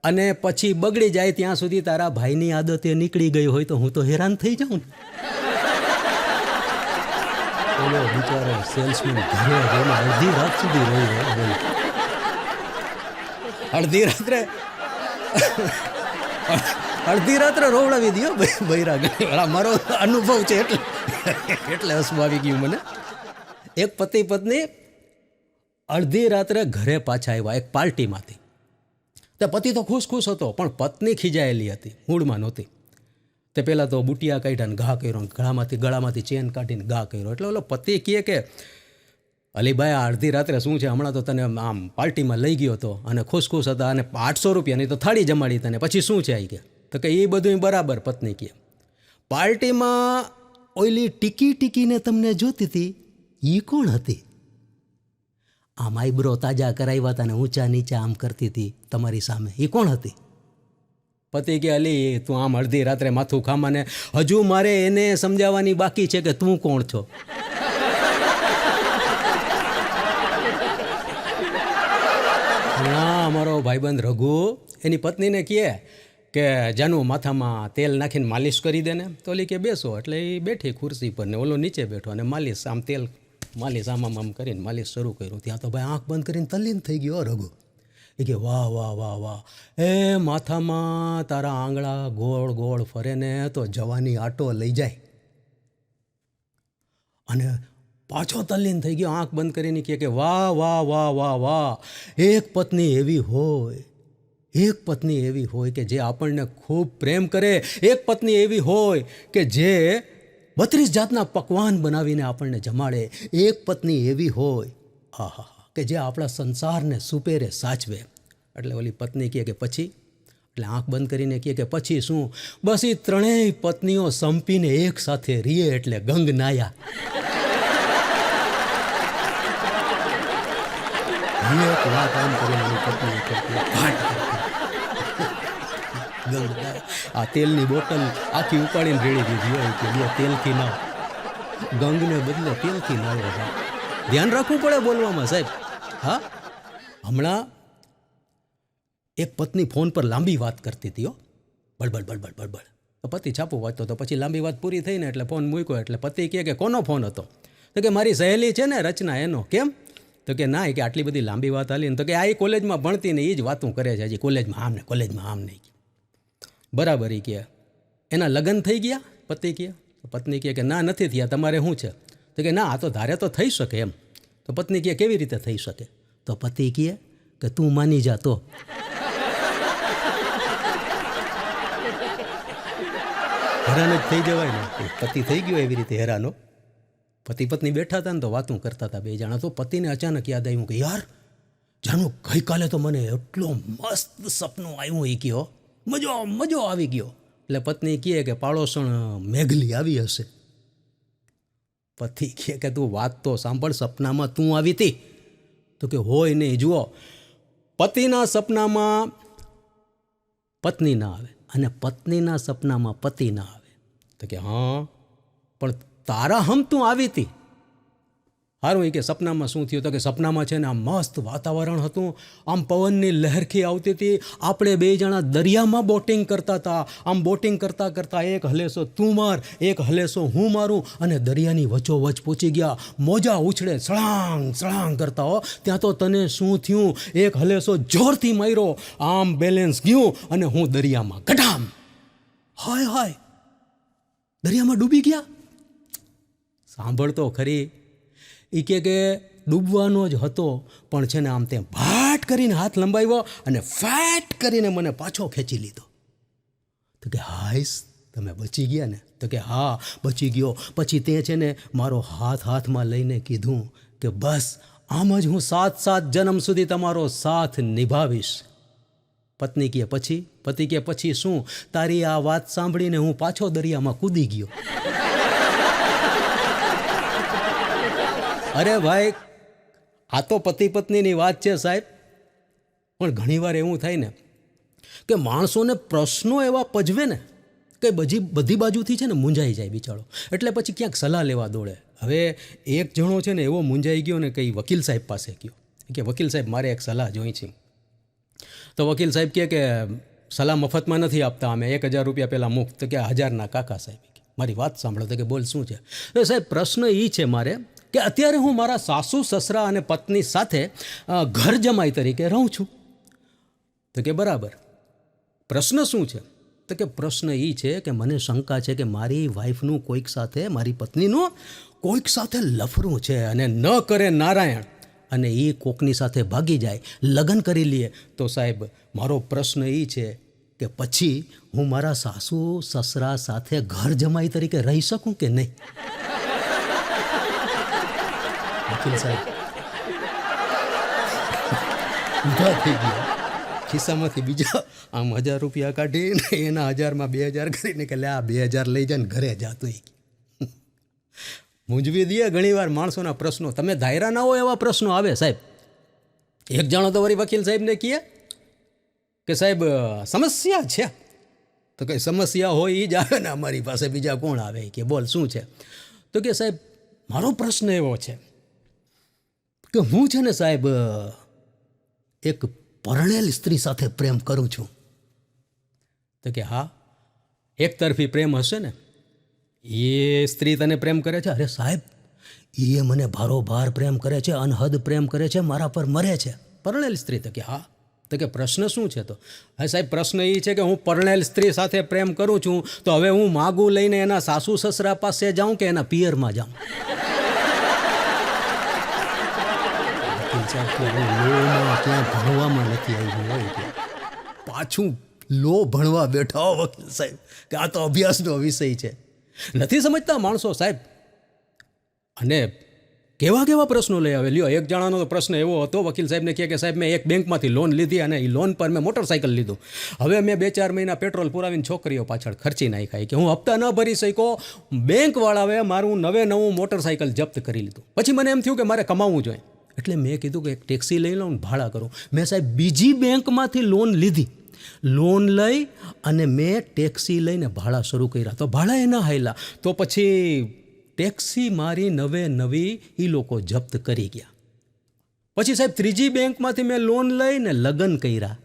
અને પછી બગડી જાય ત્યાં સુધી તારા ભાઈની આદતે નીકળી ગઈ હોય તો હું તો હેરાન થઈ જાઉં ને. ઓલો બિચારો સેલ્સમેન ઘરે જેમાં અડધી રાત સુધી રહ્યો. અડધી રાત્રે રોવડાવી દો બૈરા. મારો અનુભવ છે એટલે હસવું આવી ગયું મને. એક પતિ પત્ની અડધી રાત્રે ઘરે પાછા આવ્યા એક પાર્ટીમાંથી. તે પતિ તો ખુશ હતો, પણ પત્ની ખીજાયેલી હતી, મૂડમાં નહોતી. તે પહેલાં તો બુટિયા કાઢ્યા ને ઘા કર્યો, ગળામાંથી ચેન કાઢીને ઘા કર્યો. એટલે ઓલો પતિ કહે કે અલીભાઈ આ અડધી રાત્રે શું છે, હમણાં તો તને આમ પાર્ટીમાં લઈ ગયો હતો અને ખુશ હતા અને 800 રૂપિયાની તો થાળી જમાડી તને, પછી શું છે? આવી કે તો કે એ બધું બરાબર. પત્ની કહે પાર્ટીમાં ઓઈલી ટીકીને તમને જોતી હતી એ કોણ હતી? આમ આઈબ્રો તાજા કરાવ્યા હતા ને ઊંચા નીચા આમ કરતી હતી તમારી સામે, એ કોણ હતી? પતિ કે અલી તું આમ અડધી રાત્રે માથું ખામાને હજુ મારે એને સમજાવવાની બાકી છે કે તું કોણ છો. અમારો ભાઈબંધ રઘુ એની પત્નીને કહે કે જાનું માથામાં તેલ નાખીને માલિશ કરી દે ને. તો ઓલી કે બેસો, એટલે એ બેઠી ખુરશી પર ને ઓલો નીચે બેઠો અને માલિશ આમ તેલ માલિશ આમ કરીને માલિશ શરૂ કર્યું. ત્યાં તો ભાઈ આંખ બંધ કરીને તલ્લીન થઈ ગયો રઘુ. એ કે વાહ વાહ વાહ વાહ, એ માથામાં તારા આંગળા ગોળ ગોળ ફરે ને તો જવાની આટો લઈ જાય. અને પાછો તલ્લીન થઈ ગયો, આંખ બંધ કરીને કહે કે વાહ વાહ વાહ વાહ વાહ, એક પત્ની એવી હોય કે જે આપણને ખૂબ પ્રેમ કરે, એક પત્ની એવી હોય કે જે 32 જાતના પકવાન બનાવીને આપણને જમાડે, એક પત્ની એવી હોય આહા કે જે આપણા સંસારને સુપેરે સાચવે. એટલે ઓલી પત્ની કહે કે પછી? એટલે આંખ બંધ કરીને કહે કે પછી શું? બસ એ 3 પત્નીઓ સંપીને એક સાથે રીએ એટલે ગંગ નાયા. એક વાત આમ કરીને પત્ની આ તેલની બોટલ આખી ઉપાડીને રેડી દીધી હોય કે તેલથી ના, ગંગને બદલે તેલથી નાયો. ધ્યાન રાખવું પડે બોલવામાં સાહેબ. હા, હમણાં એક પત્ની ફોન પર લાંબી વાત કરતી હતી, બળબડ. તો પતિ છાપું વાંચતો તો પછી લાંબી વાત પૂરી થઈને એટલે ફોન મૂક્યો. એટલે પતિ કહે કે કોનો ફોન હતો? તો કે મારી સહેલી છે ને રચના, એનો. કેમ? તો કે ના, કે આટલી બધી લાંબી વાત હાલી ને. તો કે આ કોલેજમાં ભણતી ને એ જ વાતું કરે છે હજી, કોલેજમાં આમ નહીં. બરાબર. એ કહે એના લગ્ન થઈ ગયા? પતિ કહે. પત્ની કહે કે ના, નથી થયા, તમારે શું છે? તો કે ના, આ તો ધારે તો થઈ શકે એમ. તો પત્ની કહે કેવી રીતે થઈ શકે? તો પતિ કહે કે તું માની જા તો. હેરાન જ થઈ જવાય ને. પતિ થઈ ગયો એવી રીતે હેરાનો. પતિ પત્ની બેઠા હતા ને તો વાતું કરતા હતા બે જણા. તો પતિને અચાનક યાદ આવ્યું કે યાર જાનું ગઈકાલે તો મને એટલો મસ્ત સપનું આવ્યું. એ કહ્યો મજો આવી ગયો. એટલે પત્ની કહે કે પાડોશણ મેઘલી આવી હશે. પતિ કહે કે તું વાત તો સાંભળ, સપનામાં તું આવી હતી? તો કે હોય નહીં. જુઓ, પતિના સપનામાં પત્ની ના આવે અને પત્નીના સપનામાં પતિ ના આવે. તો કે હા, પણ તારા હમ તું આવી હતી. સારું. એ કે સપનામાં શું થયું? તો કે સપનામાં છે ને આમ મસ્ત વાતાવરણ હતું, આમ પવનની લહેરખી આવતી હતી, આપણે બે જણા દરિયામાં બોટિંગ કરતા હતા. આમ બોટિંગ કરતાં કરતાં એક હલેસો તું માર, એક હલેસો હું મારું, અને દરિયાની વચ્ચોવચ્ચ પહોંચી ગયા. મોજા ઉછળે સળાંગ કરતા હો. ત્યાં તો તને શું થયું? એક હલેસો જોરથી માર્યો, આમ બેલેન્સ ગયું અને હું દરિયામાં ગઢામ. હાય દરિયામાં ડૂબી ગયા. સાંભળતો ખરી. એ કે ડૂબવાનો જ હતો, પણ છે ને આમ તેમ ભાટ કરીને હાથ લંબાવ્યો અને ફેટ કરીને મને પાછો ખેંચી લીધો. તો કે હાઈસ, તમે બચી ગયા ને? તો કે હા, બચી ગયો. પછી તે છે ને મારો હાથમાં લઈને કીધું કે બસ આમ જ હું 7 જન્મ સુધી તમારો સાથ નિભાવીશ. પત્ની કહે પછી? પતિ કહે પછી શું? તારી આ વાત સાંભળીને હું પાછો દરિયામાં કૂદી ગયો. અરે ભાઈ, આ તો પતિ પત્નીની વાત છે સાહેબ. પણ ઘણીવાર એવું થાય ને કે માણસોને પ્રશ્નો એવા પજવે ને કે બધી બાજુથી છે ને મૂંઝાઈ જાય બિચારો. એટલે પછી ક્યાંક સલાહ લેવા દોડે. હવે એક જણો છે ને એવો મૂંઝાઈ ગયો ને કે ઈ વકીલ સાહેબ પાસે ગયો કે વકીલ સાહેબ મારે એક સલાહ જોઈ છે. તો વકીલ સાહેબ કહે કે સલાહ મફતમાં નથી આપતા, અમે 1000 રૂપિયા પહેલાં મૂક. તો કે 1000ના કાકા સાહેબ મારી વાત સાંભળો. તો કે બોલ શું છે? તો સાહેબ પ્રશ્ન એ છે મારે કે અત્યારે હું મારા સાસુ સસરા અને પત્ની સાથે ઘર જમાઈ તરીકે રહું છું. તો કે બરાબર, પ્રશ્ન શું છે? તો કે પ્રશ્ન એ છે કે મને શંકા છે કે મારી વાઈફનું કોઈક સાથે, મારી પત્નીનું કોઈક સાથે લફરું છે, અને ન કરે નારાયણ અને એ કોકની સાથે ભાગી જાય, લગ્ન કરી લઈએ. તો સાહેબ મારો પ્રશ્ન એ છે કે પછી હું મારા સાસુ સસરા સાથે ઘર જમાઈ તરીકે રહી શકું કે નહીં? વકીલ સાહેબ ઊભા થઈ ગયા, ખિસ્સામાંથી બીજા આમ 1000 રૂપિયા કાઢીને એના 1000માં 2000 કરીને કે લે આ 2000 લઈ જાય ને ઘરે જાતું. મૂંઝવી દે ઘણીવાર માણસોના પ્રશ્નો. તમે ધાયરા ના હોય એવા પ્રશ્નો આવે સાહેબ. એક જણો તો વળી વકીલ સાહેબને કહે કે સાહેબ સમસ્યા છે. તો કંઈ સમસ્યા હોય એ જ આવે ને અમારી પાસે, બીજા કોણ આવે? કે બોલ શું છે? તો કે સાહેબ મારો પ્રશ્ન એવો છે કે હું છે ને સાહેબ એક પરણેલ સ્ત્રી સાથે પ્રેમ કરું છું. તો કે હા, એક તરફી પ્રેમ હશે ને? એ સ્ત્રી તને પ્રેમ કરે છે? અરે સાહેબ એ મને ભારોભાર પ્રેમ કરે છે, અનહદ પ્રેમ કરે છે, મારા પર મરે છે. પરણેલ સ્ત્રી? તો કે હા. તો કે પ્રશ્ન શું છે? તો હા સાહેબ પ્રશ્ન એ છે કે હું પરણેલ સ્ત્રી સાથે પ્રેમ કરું છું, તો હવે હું માગું લઈને એના સાસુ સસરા પાસે જાઉં કે એના પિયરમાં જાઉં? ક્યાં ભણવામાં નથી આવ્યું હોય કે પાછું લો ભણવા બેઠા હો વકીલ સાહેબ, કે આ તો અભ્યાસનો વિષય છે. નથી સમજતા માણસો સાહેબ. અને કેવા કેવા પ્રશ્નો લઈ આવે. લ્યો એક જણાનો તો પ્રશ્ન એવો હતો, વકીલ સાહેબને કહે કે સાહેબ મેં એક બેંકમાંથી લોન લીધી અને એ લોન પર મેં મોટરસાઇકલ લીધું. હવે મેં 2-4 મહિના પેટ્રોલ પુરાવીને છોકરીઓ પાછળ ખર્ચી નાખ્યા કે હું હપ્તા ન ભરી શક્યો. બેંકવાળાએ મારું નવું મોટરસાઇકલ જપ્ત કરી લીધું. પછી મને એમ થયું કે મારે કમાવવું જોઈએ, એટલે મેં કીધું કે એક ટેક્સી લઈ લઉં ને ભાડા કરું. મેં સાહેબ બીજી બેંકમાંથી લોન લીધી. લોન લઈ અને મેં ટેક્સી લઈને ભાડા શરૂ કર્યા. તો ભાડા એ ના હાલ્યા, તો પછી ટેક્સી મારી નવી એ લોકો જપ્ત કરી ગયા. પછી સાહેબ ત્રીજી બેંકમાંથી મેં લોન લઈને લગ્ન કર્યા.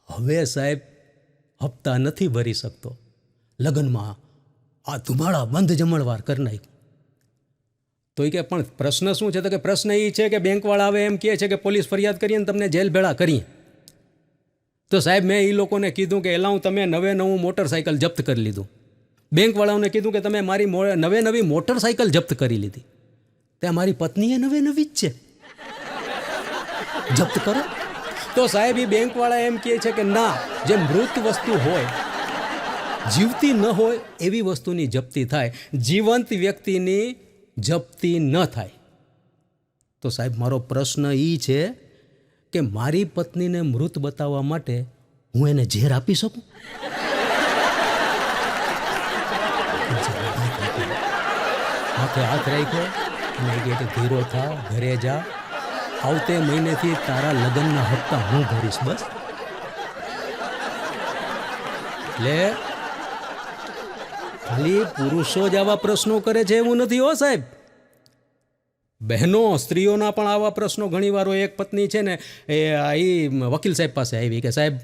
હવે સાહેબ હપ્તા નથી ભરી શકતો, લગ્નમાં આ ધુમાડા બંધ જમણવાર કરી નાખ્યું. તો એ કે પણ પ્રશ્ન શું છે? તો કે પ્રશ્ન એ છે કે બેંકવાળા હવે એમ કહે છે કે પોલીસ ફરિયાદ કરીએ ને તમને જેલ ભેળા કરીએ. તો સાહેબ મેં એ લોકોને કીધું કે એલાઉં તમે નવું મોટરસાઇકલ જપ્ત કરી લીધું. બેંકવાળાઓને કીધું કે તમે મારી નવી મોટરસાઇકલ જપ્ત કરી લીધી. ત્યાં મારી પત્નીએ નવી જ છે, જપ્ત કરો. તો સાહેબ એ બેંકવાળા એમ કહે છે કે ના, જે મૃત વસ્તુ હોય, જીવતી ન હોય એવી વસ્તુની જપ્તી થાય, જીવંત વ્યક્તિની જપ્તી ન થાય. તો સાહેબ મારો પ્રશ્ન એ છે કે મારી પત્નીને મૃત બતાવવા માટે હું એને ઝેર આપી શકું? હાથે હાથ રાખ્યો અને કહે કે ધીરો થા, ઘરે જા, આવતે મહિનેથી તારા લગ્નના હપ્તા હું ભરીશ. બસ. એટલે ખાલી પુરુષો જ આવા પ્રશ્નો કરે છે એવું નથી હો સાહેબ. બહેનો, સ્ત્રીઓના પણ આવા પ્રશ્નો ઘણીવાર હોય. એક પત્ની છે ને એ વકીલ સાહેબ પાસે આવી કે સાહેબ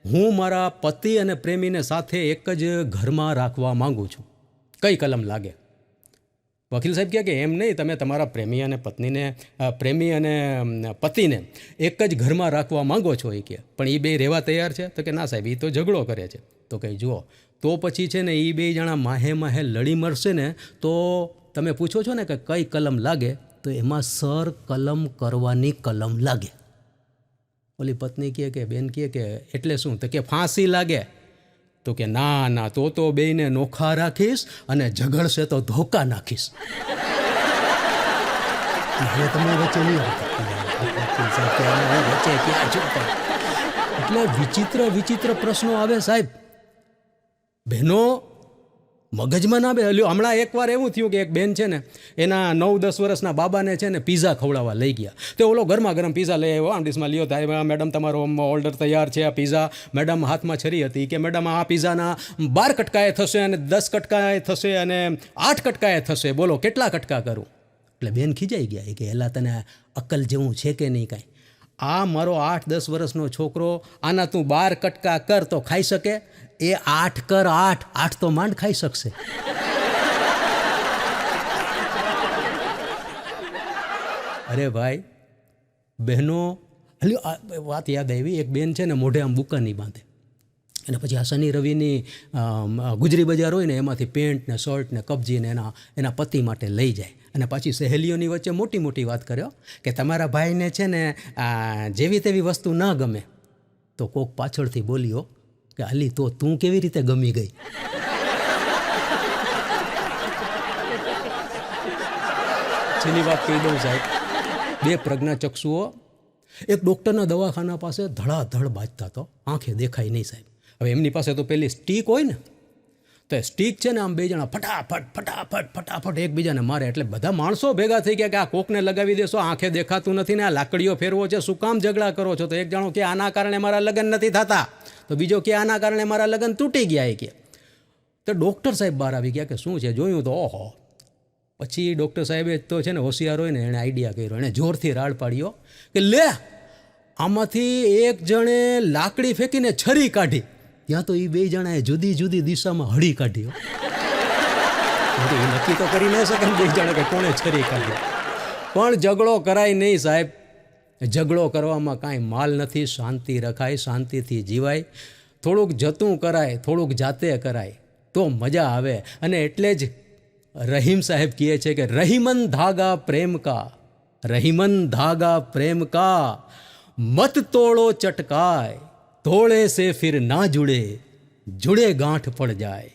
હું મારા પતિ અને પ્રેમીને સાથે એક જ ઘરમાં રાખવા માંગુ છું, કઈ કલમ લાગે? વકીલ સાહેબ કહે કે એમ નહીં, તમે તમારા પ્રેમી અને પતિને એક જ ઘરમાં રાખવા માંગો છો એ કે, પણ એ બે રહેવા તૈયાર છે? તો કે ના સાહેબ, એ તો ઝઘડો કરે છે. તો કંઈ જુઓ, તો પછી છે ને એ બે જણા માહે લડી મરશે ને તો તમે પૂછો છો ને કે કઈ કલમ લાગે, તો એમાં સર કલમ કરવાની કલમ લાગે. ઓલી પત્ની કહે કે બેન કહે કે એટલે શું? તો કે ફાંસી લાગે. તો કે ના, તો બેયને નોખા રાખીશ અને ઝઘડશે તો ધોકા નાખીશ. હવે તમે વચ્ચે નહીં વચ્ચે ક્યાં ચૂકતા. એટલે વિચિત્ર પ્રશ્નો આવે સાહેબ. બહેનો, મગજમાં ના બે હલ્યો. હમણાં એકવાર એવું થયું કે એક બેન છે ને એના 9-10 વર્ષના બાબાને છે ને પીઝા ખવડાવવા લઈ ગયા. તો ઓલો ગરમા ગરમ પીઝા લઈ આવ્યો, આમ ડીશમાં લ્યો થાય, મેડમ તમારો ઓર્ડર તૈયાર છે, આ પીઝા. મેડમ હાથમાં છરી હતી કે મેડમ આ પીઝાના 12 કટકાએ થશે અને 10 કટકાએ થશે અને 8 કટકાએ થશે, બોલો કેટલા કટકા કરું? એટલે બેન ખીજાઈ ગયા કે એલા તને અક્કલ જેવું છે કે નહીં કાંઈ? આ મારો 8-10 વર્ષનો છોકરો, આના તું 12 કટકા કર તો ખાઈ શકે? એ 8 કર 8 તો માંડ ખાઈ શકશે. અરે ભાઈ બહેનો, વાત યાદ આવી, એક બેન છે ને મોઢે આમ બુકા નહીં બાંધે, અને પછી આ શનિ રવિની ગુજરી બજાર હોય ને એમાંથી પેન્ટ ને શર્ટ ને કબજી ને એના પતિ માટે લઈ જાય, અને પાછી સહેલીઓની વચ્ચે મોટી મોટી વાત કર્યો કે તમારા ભાઈને છે ને જેવી તેવી વસ્તુ ન ગમે, તો કોક પાછળથી બોલ્યો કે અલી તો તું કેવી રીતે ગમી ગઈ? છેલ્લી વાત કહી દઉં સાહેબ, 2 પ્રજ્ઞાચક્ષુઓ એક ડૉક્ટરના દવાખાના પાસે ધડાધડ બાજતા હતો, આંખે દેખાય નહીં સાહેબ. હવે એમની પાસે તો પેલી સ્ટીક હોય ને, તો એ સ્ટીક છે ને આમ 2 જણા ફટાફટ એકબીજાને મારે, એટલે બધા માણસો ભેગા થઈ ગયા કે આ કોકને લગાવી દેશો, આંખે દેખાતું નથી ને આ લાકડીઓ ફેરવો છે, શું કામ ઝઘડા કરો છો? તો એક જણો કે આના કારણે મારા લગ્ન નથી થતા, તો બીજો કે આના કારણે મારા લગ્ન તૂટી ગયા. એ કે તો ડૉક્ટર સાહેબ બહાર આવી ગયા કે શું છે? જોયું તો ઓહો. પછી ડૉક્ટર સાહેબે તો છે ને હોશિયાર હોય ને, એણે આઈડિયા કર્યો, એણે જોરથી રાડ પાડ્યો કે લે આમાંથી એક જણે લાકડી ફેંકીને છરી કાઢી, ત્યાં તો એ 2 જણાએ જુદી જુદી દિશામાં હળી કાઢી. એ નક્કી તો કરી ન શકે ને 2 જણા કે કોણે છરી કાઢી. પણ ઝઘડો કરાય નહીં સાહેબ, ઝઘડો કરવામાં કાંઈ માલ નથી, શાંતિ રખાય, શાંતિથી જીવાય, થોડુંક જતું કરાય, થોડુંક જાતે કરાય તો મજા આવે. અને એટલે જ રહીમ સાહેબ કહે છે કે રહીમન ધાગા પ્રેમ કા, રહીમન ધાગા પ્રેમ કા, મત તોડો ચટકાય, તોड़े से फिर ना जुड़े, जुड़े गांठ पड़ जाए.